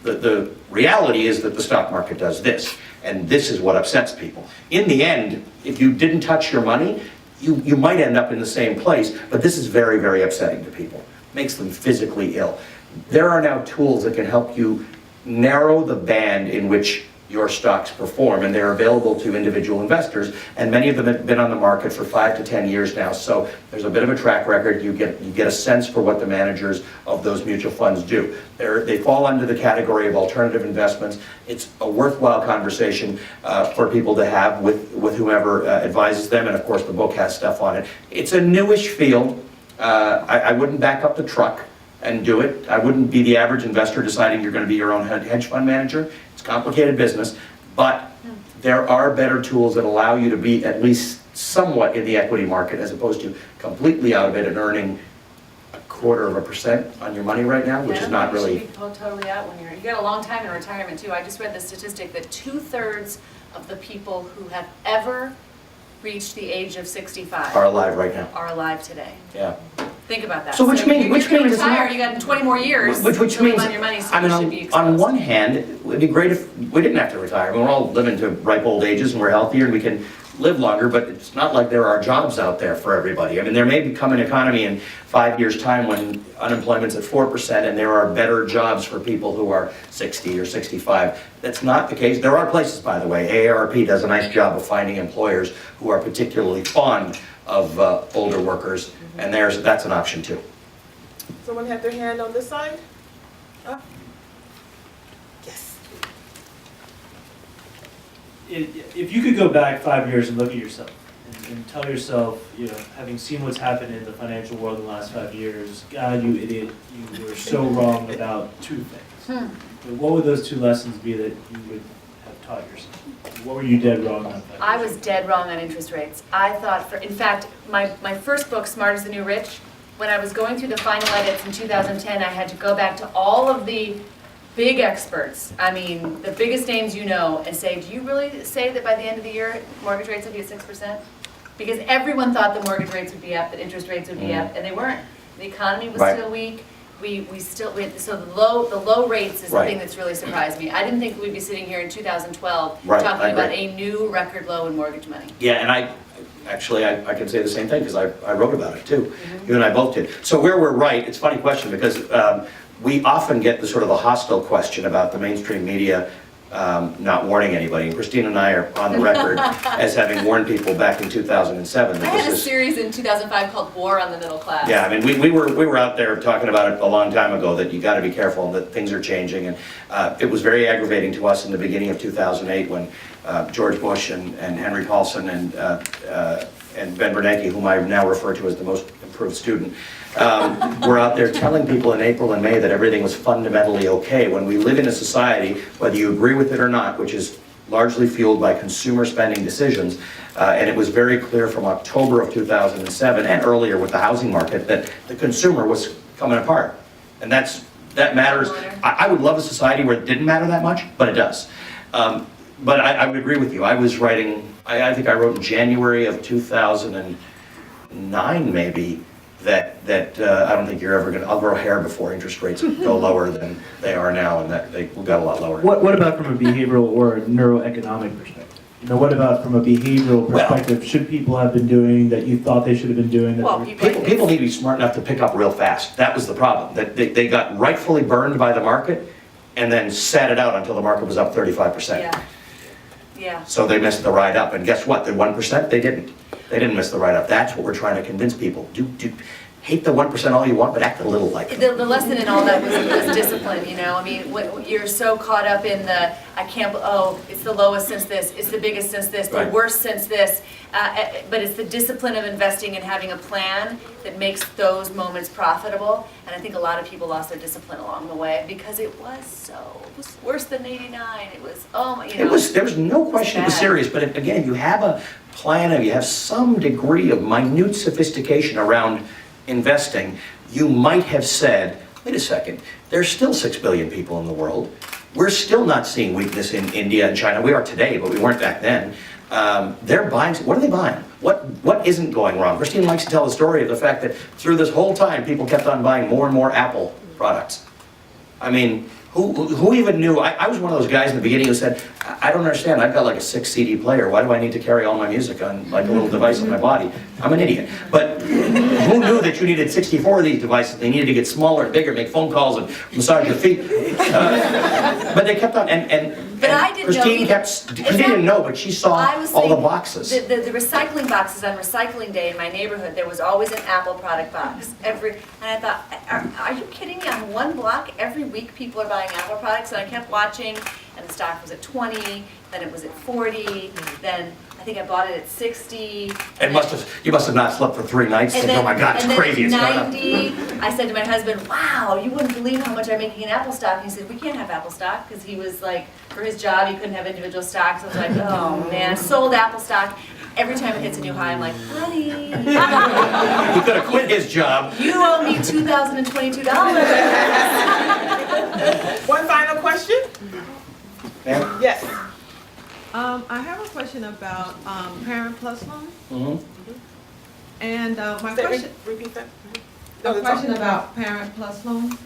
The reality is that the stock market does this, and this is what upsets people. In the end, if you didn't touch your money, you might end up in the same place, but this is very, very upsetting to people. Makes them physically ill. There are now tools that can help you narrow the band in which your stocks perform, and they're available to individual investors, and many of them have been on the market for 5 to 10 years now, so there's a bit of a track record. You get a sense for what the managers of those mutual funds do. They fall under the category of alternative investments. It's a worthwhile conversation for people to have with whomever advises them, and of course the book has stuff on it. It's a newish field. I wouldn't back up the truck and do it. I wouldn't be the average investor deciding you're going to be your own hedge fund manager. It's complicated business, but there are better tools that allow you to be at least somewhat in the equity market as opposed to completely out of it and earning 0.25% on your money right now, which is not really... You should be totally out when you got a long time in retirement too. I just read the statistic that 2/3 of the people who have ever reached the age of 65 are alive right now. are alive today. Yeah. Think about that. So which means you're gonna it's retire, not- you got 20 more years Which to live means, on your money, so I you should mean, be on exposed. one hand, it would be great if we didn't have to retire. We're all living to ripe old ages and we're healthier and we can live longer, but it's not like there are jobs out there for everybody. I mean, there may become an economy in 5 years' time when unemployment's at 4% and there are better jobs for people who are 60 or 65. That's not the case. There are places, by the way. AARP does a nice job of finding employers who are particularly fond of older workers, and that's an option too. Someone had their hand on this side? Yes. If you could go back 5 years and look at yourself and tell yourself, having seen what's happened in the financial world in the last 5 years, God, you idiot, you were so wrong about two things. What would those two lessons be that you would have taught yourself? What were you dead wrong on? I was dead wrong on interest rates. I thought, in fact, my first book, Smart as the New Rich, when I was going through the final edits in 2010, I had to go back to all of the big experts, I mean, the biggest names you know, and say, do you really say that by the end of the year, mortgage rates will be at 6%? Because everyone thought the mortgage rates would be up, that interest rates would be up, and they weren't. The economy was still weak. So the low rates is the thing that's really surprised me. I didn't think we'd be sitting here in 2012 talking about a new record low in mortgage money. Yeah, and I can say the same thing because I wrote about it too. You and I both did. So where we're right, it's a funny question because we often get the sort of a hostile question about the mainstream media not warning anybody. And Christine and I are on the record as having warned people back in 2007. I had a series in 2005 called War on the Middle Class. Yeah, I mean, we were out there talking about it a long time ago, that you got to be careful and that things are changing. And it was very aggravating to us in the beginning of 2008 when George Bush and Henry Paulson and Ben Bernanke, whom I now refer to as the most improved student, were out there telling people in April and May that everything was fundamentally okay. When we live in a society, whether you agree with it or not, which is largely fueled by consumer spending decisions, and it was very clear from October of 2007 and earlier with the housing market that the consumer was coming apart. And that matters. I would love a society where it didn't matter that much, but it does. But I would agree with you. I was writing, I think I wrote in January of 2009 maybe, that I don't think you're ever going to, I'll grow hair before interest rates go lower than they are now, and that they got a lot lower. What about from a behavioral or neuroeconomic perspective? What about from a behavioral perspective? Should people have been doing that you thought they should have been doing? People need to be smart enough to pick up real fast. That was the problem. That they got rightfully burned by the market and then sat it out until the market was up 35%. Yeah. So they missed the ride up, and guess what? The 1%, they didn't. They didn't miss the ride up. That's what we're trying to convince people. Hate the 1% all you want, but act a little like it. The lesson in all that was discipline, I mean, when you're so caught up in it's the lowest since this, it's the biggest since this, the worst since this, but it's the discipline of investing and having a plan that makes those moments profitable. And I think a lot of people lost their discipline along the way because it was worse than '89. It was, there was no question it was serious, but again, you have a plan and you have some degree of minute sophistication around investing. You might have said, wait a second, there's still 6 billion people in the world. We're still not seeing weakness in India and China. We are today, but we weren't back then. They're buying, what are they buying? What isn't going wrong? Christine likes to tell the story of the fact that through this whole time, people kept on buying more and more Apple products. I mean, who even knew? I was one of those guys in the beginning who said, I don't understand, I've got like a 6 CD player, why do I need to carry all my music on like a little device on my body? I'm an idiot. But who knew that you needed 64 of these devices? They needed to get smaller and bigger, make phone calls and massage your feet. But they kept on, and Christine didn't know, but she saw all the boxes. The recycling boxes on recycling day in my neighborhood, there was always an Apple product box. And I thought, are you kidding me? On one block, every week people are buying Apple products, and I kept watching, and the stock was at 20, then it was at 40, then I think I bought it at 60. You must have not slept for 3 nights thinking, oh my God, it's crazy, it's going up. 90, I said to my husband, wow, you wouldn't believe how much I'm making in Apple stock. And he said, we can't have Apple stock, because he was like, for his job, he couldn't have individual stocks. I was like, oh man, sold Apple stock. Every time it hits a new high, I'm like, honey. He could have quit his job. You owe me $2,022. One final question? Ma'am? Yes. I have a question about Parent Plus loan. Mm-hmm. And my question, Repeat that. a question about Parent Plus loan.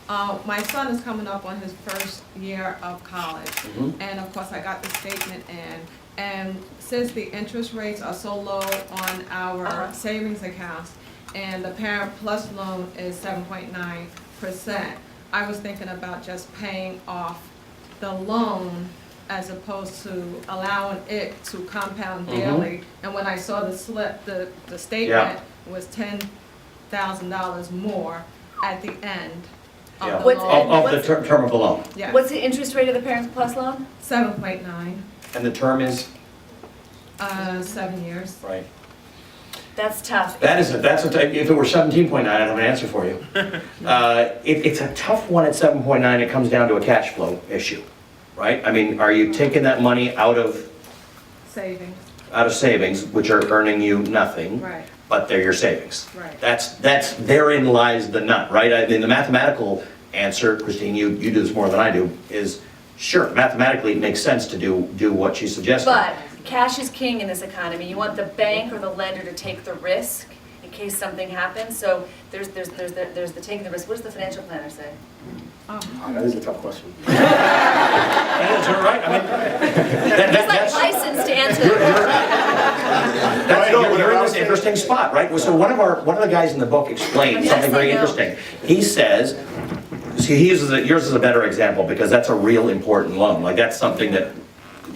My son is coming up on his first year of college. Mm-hmm. And of course, I got the statement in. And since the interest rates are so low on our savings accounts, and the Parent Plus loan is 7.9%, I was thinking about just paying off the loan as opposed to allowing it to compound daily. And when I saw the slip, the statement was $10,000 more at the end Yeah. of the What's- loan. Of the term of the loan. Yes. What's the interest rate of the Parent Plus loan? 7.9, And the term is? 7 years. Right. That's tough. That's if it were 17.9, I'd have an answer for you. It's a tough one at 7.9, it comes down to a cash flow issue, right? I mean, are you taking that money out of Savings, which are earning you nothing? right, But they're your savings. right. Therein lies the nut, right? I mean, the mathematical answer, Christine, you do this more than I do, is sure, mathematically it makes sense to do what she suggested. But cash is king in this economy. You want the bank or the lender to take the risk in case something happens. So there's the taking the risk. What does the financial planner say? Oh, that is a tough question. That is, you're right, I mean, He's like licensed to answer. you're in this interesting spot, right? So one of the guys in the book explained Yes, something very I know. interesting. He says, see, he uses yours is a better example because that's a real important loan. Like that's something that,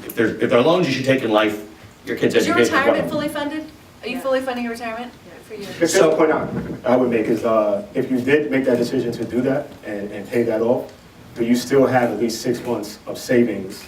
if there are loans you should take in life, your kid's Is your education is one of retirement them. fully funded? Are you fully funding your retirement for you? The second point I would make is if you did make that decision to do that and pay that off, do you still have at least 6 months of savings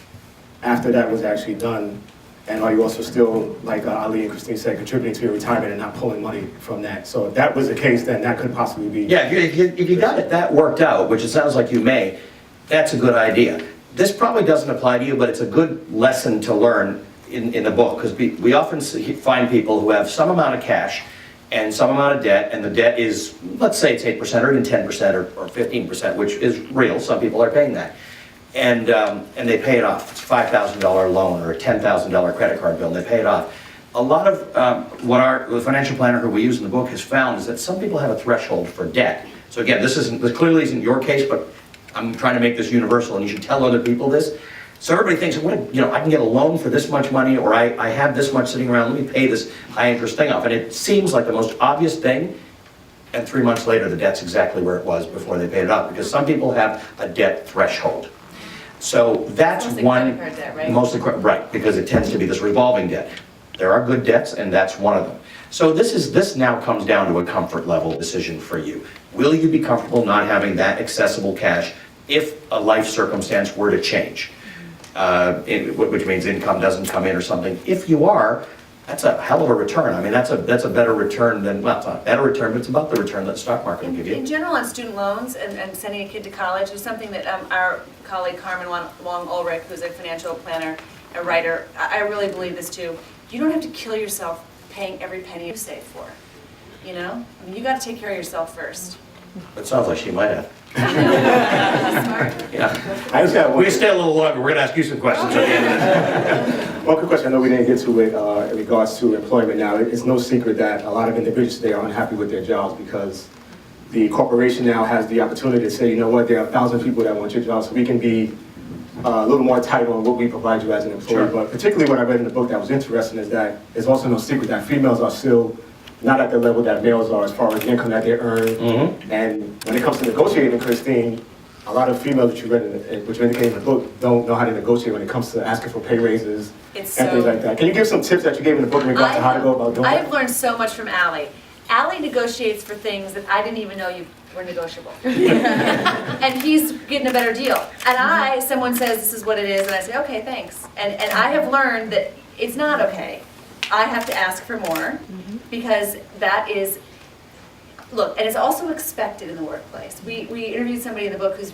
after that was actually done? And are you also still, like Ali and Christine said, contributing to your retirement and not pulling money from that? So if that was the case, then that could possibly be. Yeah, if you got it that worked out, which it sounds like you may, that's a good idea. This probably doesn't apply to you, but it's a good lesson to learn in the book, because we often find people who have some amount of cash and some amount of debt, and the debt is, let's say it's 8% or even 10% or 15%, which is real, some people are paying that. And they pay it off. It's a $5,000 loan or a $10,000 credit card bill, and they pay it off. A lot of what the financial planner who we use in the book has found is that some people have a threshold for debt. So again, this clearly isn't your case, but I'm trying to make this universal, and you should tell other people this. So everybody thinks, I can get a loan for this much money, or I have this much sitting around, let me pay this high interest thing off. And it seems like the most obvious thing, and 3 months later, the debt's exactly where it was before they paid it off, because some people have a debt threshold. So that's Mostly one. credit card debt, right? Right, because it tends to be this revolving debt. There are good debts, and that's one of them. So this now comes down to a comfort level decision for you. Will you be comfortable not having that accessible cash if a life circumstance were to change? Which means income doesn't come in or something. If you are, that's a hell of a return. I mean, that's a better return than, well, it's not a better return, but it's about the return that the stock market will give In you. general, on student loans and sending a kid to college, is something that our colleague Carmen Wong-Ulrich, who's a financial planner, a writer, I really believe this too. You don't have to kill yourself paying every penny you save for, you know? I mean, you gotta take care of yourself first. It sounds like she might have. Smart. Yeah. I just got We one, can stay a little longer. We're gonna ask you some questions at the end of this. one quick question I know we didn't get to it in regards to employment now. It's no secret that a lot of individuals today are unhappy with their jobs because the corporation now has the opportunity to say, you know what, there are 1,000 people that want your job, so we can be a little more tight on what we provide you as an employee. Sure. But particularly what I read in the book that was interesting is that it's also no secret that females are still not at the level that males are as far as the income that they earn. Mhm. And when it comes to negotiating, Christine, a lot of females that you read, which you indicate in the book, don't know how to negotiate when it comes to asking for pay raises It's and things so, like that. Can you give some tips that you gave in the book in regards to how to go about doing I that? have learned so much from Allie. Allie negotiates for things that I didn't even know were negotiable. And he's getting a better deal. And someone says this is what it is, and I say, okay, thanks. And I have learned that it's not okay. I have to ask for more, because that is, look, and it's also expected in the workplace. We interviewed somebody in the book who's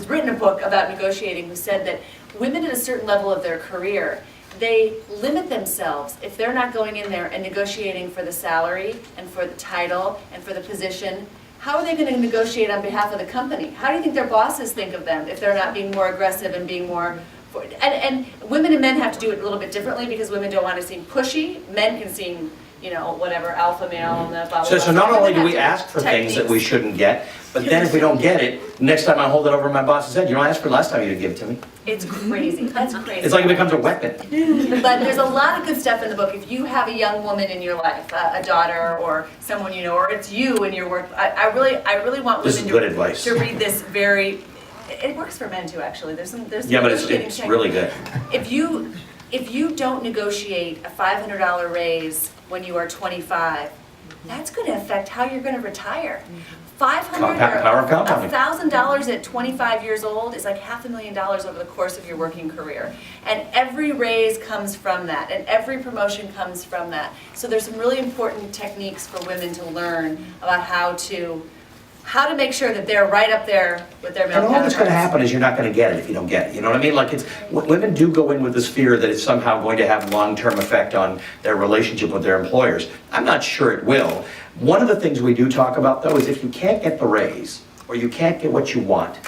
written a book about negotiating, who said that women at a certain level of their career, they limit themselves if they're not going in there and negotiating for the salary and for the title and for the position. How are they going to negotiate on behalf of the company? How do you think their bosses think of them if they're not being more aggressive and being more... And women and men have to do it a little bit differently, because women don't want to seem pushy. Men can seem, whatever, alpha male and the blah, blah, blah. So not only do we Women have ask for things that we techniques. shouldn't get, but then if we don't get it, next time I hold it over my boss's head, I asked for it last time you didn't give it to me. It's crazy. That's crazy. It's like it becomes a weapon. But there's a lot of good stuff in the book. If you have a young woman in your life, a daughter or someone you know, or it's you in your work, I really want This is women good advice. to read this very, it works for men too, actually. There's Yeah, but negotiating it's techniques. really good. If you don't negotiate a $500 raise when you are 25, that's going to affect how you're going to retire. $500 Power of compounding. $1,000 at 25 years old is like $500,000 over the course of your working career. And every raise comes from that, and every promotion comes from that. So there's some really important techniques for women to learn about how to make sure that they're right up there with their male And all that's going to counterparts. happen is you're not going to get it if you don't get it. You know what I mean? Like women do go in with this fear that it's somehow going to have long-term effect on their relationship with their employers. I'm not sure it will. One of the things we do talk about though is if you can't get the raise or you can't get what you want,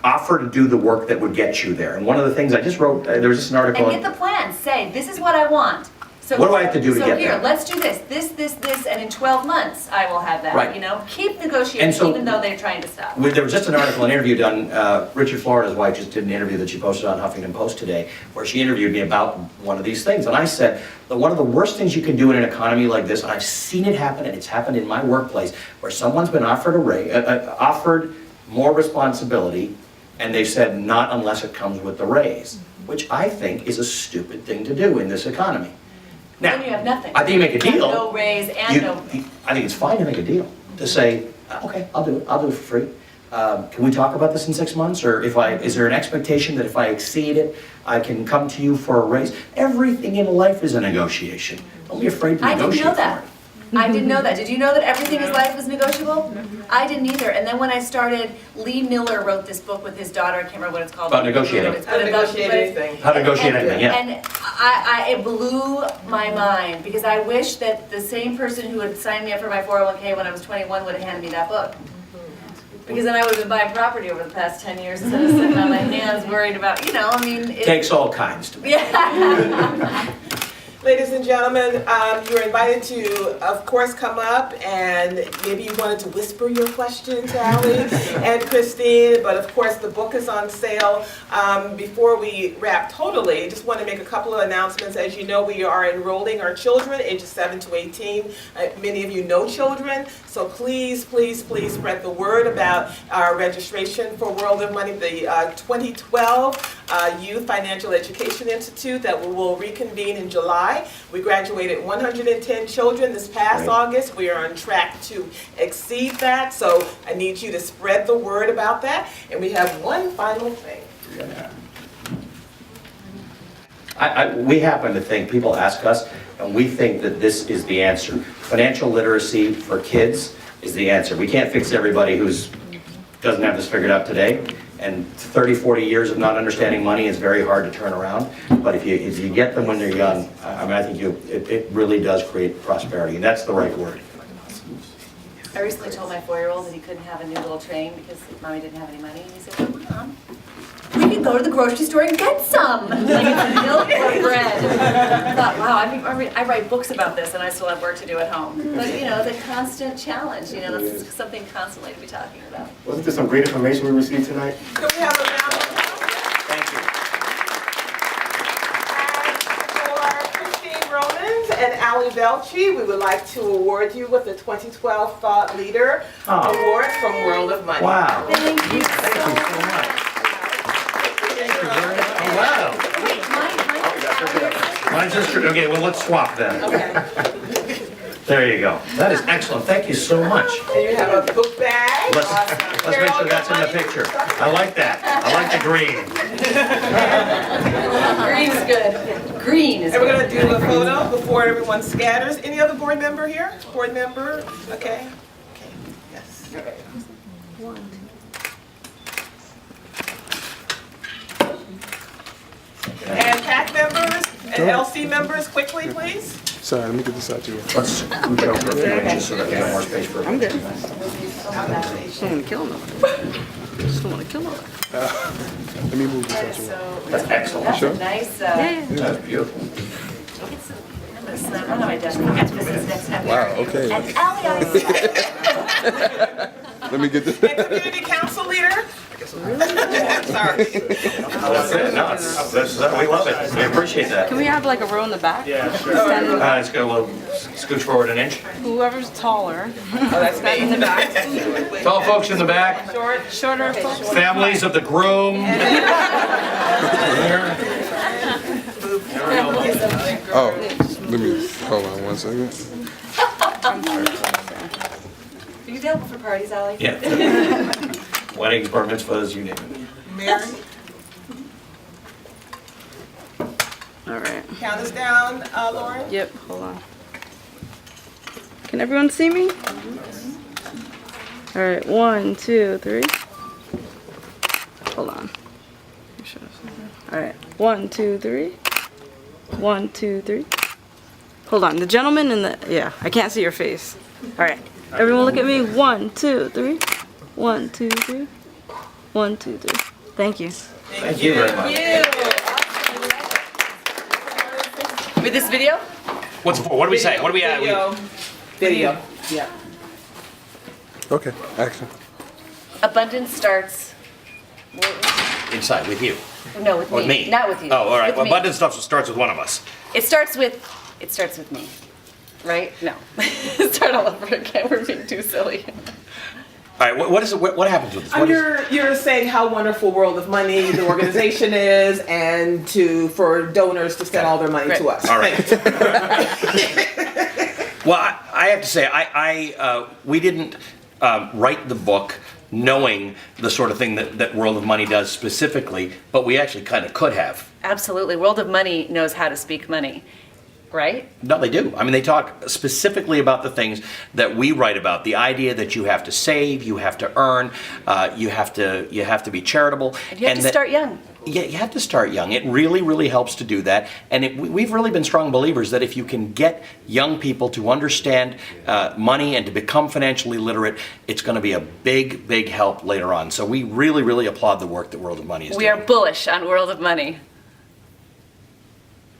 offer to do the work that would get you there. And one of the things I just wrote, there was just an article. And get the plan. Say, this is what I want. So What do I have to do to get So here, there? let's do this, and in 12 months, I will have that, Right. you know? Keep negotiating, And so- even though they're trying to stop. There was just an article, an interview done, Richard Florida's wife just did an interview that she posted on Huffington Post today, where she interviewed me about one of these things. And I said, that one of the worst things you can do in an economy like this, and I've seen it happen, and it's happened in my workplace, where someone's been offered offered more responsibility, and they've said, not unless it comes with the raise, which I think is a stupid thing to do in this economy. Now, Then you have nothing. I think you make a You have deal. no raise and no. I think it's fine to make a deal, to say, okay, I'll do it for free. Can we talk about this in 6 months? Or is there an expectation that if I exceed it, I can come to you for a raise? Everything in life is a negotiation. Don't be afraid to I didn't negotiate know for that. it. I didn't know that. Did you know that everything in life was negotiable? I didn't either. And then when I started, Lee Miller wrote this book with his daughter, I can't remember what it's called. About negotiating. It's How to negotiate but it's- anything. How to negotiate anything, yeah. And it blew my mind, because I wish that the same person who had signed me up for my 401k when I was 21 would have handed me that book. Because then I would have been buying property over the past 10 years instead of sitting on my hands worried about, it. Takes all kinds to make. Yeah. Ladies and gentlemen, you're invited to, of course, come up, and maybe you wanted to whisper your question to Allie and Christine, but of course the book is on sale. Before we wrap totally, just want to make a couple of announcements. As you know, we are enrolling our children ages 7 to 18. Many of you know children, so please, please, please spread the word about our registration for World of Money, the 2012 Youth Financial Education Institute that will reconvene in July. We graduated 110 children this past August. We are on track to exceed that, so I need you to spread the word about that. And we have one final thing. We happen to think, people ask us, and we think that this is the answer. Financial literacy for kids is the answer. We can't fix everybody doesn't have this figured out today. And 30, 40 years of not understanding money is very hard to turn around. But if you get them when they're young, I think it really does create prosperity, and that's the right word. I recently told my 4-year-old that he couldn't have a new little train because mommy didn't have any money. And he said, well, Mom, we could go to the grocery store and get some. Like it's milk or bread. I thought, wow, I write books about this and I still have work to do at home. But, it's a constant challenge. That's something constantly to be talking about. Wasn't there some great information we received tonight? Can we have a round of applause? Thank you. And for Christine Romans and Allie Velchi, we would like to award you with the 2012 Thought Leader Award from World of Money. Wow. Thank you Thank you so much. Thank you very much. Oh, wow. Mine's just, okay, well, let's swap then. Okay. There you go. That is excellent. Thank you so much. And you have a book bag. Let's make sure that's in the picture. I like that. I like the green. Green's good. Green is And we're good. gonna do a photo before everyone scatters. Any other board member here? Board member? Okay. Okay, yes. And PAC members and LC members, quickly, please. Sorry, let me get this out to you. Let's scoot over a few inches so that we have more space for. I'm good. Just don't want to kill nobody. Just don't want to kill nobody. Let me move this out to you. So, That's excellent. that's Sure. a nice, That's beautiful. I'm gonna slam on my desk. I'll get to this next time. Wow, okay. And Allie, Let me get this. And community council leader. Sorry. That's it, no, we love it, we appreciate that. Can we have like a row in the back? Yeah, sure. Stand in the back. Let's go a little, scooch forward an inch. Whoever's taller. Oh, that's Stand in the me. back. Tall folks in the back, Shorter folks. families of the groom. Oh, let me, hold on 1 second. Are you available for parties, Ally? Yeah. Weddings, bar mitzvahs, you name it. Mary, All right. count us down, Lauren. Yep, hold on. Can everyone see me? All right, 1, 2, 3. Hold on. All right, 1, 2, 3. 1, 2, 3. Hold on, the gentleman in the, yeah, I can't see your face. All right, everyone look at me. 1, 2, 3. 1, 2, 3. 1, 2, 3. Thank you. Thank you very much. With this video? What's it for? What do we say? What do we add? Video, yeah. Okay, action. Abundance starts, Inside with you. no, with With me, me? not with you. Oh, all right. With Well, me. abundance stuff starts with one of us. It starts with me, right? No. Start all over again, we're being too silly. All right, what is it? What happens with this? What is, You're saying how wonderful World of Money, the organization is, and for donors to send all their money to us. all right. Well, I have to say, we didn't write the book knowing the sort of thing that World of Money does specifically, but we actually kind of could have. Absolutely, World of Money knows how to speak money, right? No, they do. I mean, they talk specifically about the things that we write about. The idea that you have to save, you have to earn, you have to be charitable, And you have to start young. Yeah, you have to start young. It really, really helps to do that. And we've really been strong believers that if you can get young people to understand money and to become financially literate, it's going to be a big, big help later on. So we really, really applaud the work that World of Money is We doing. are bullish on World of Money.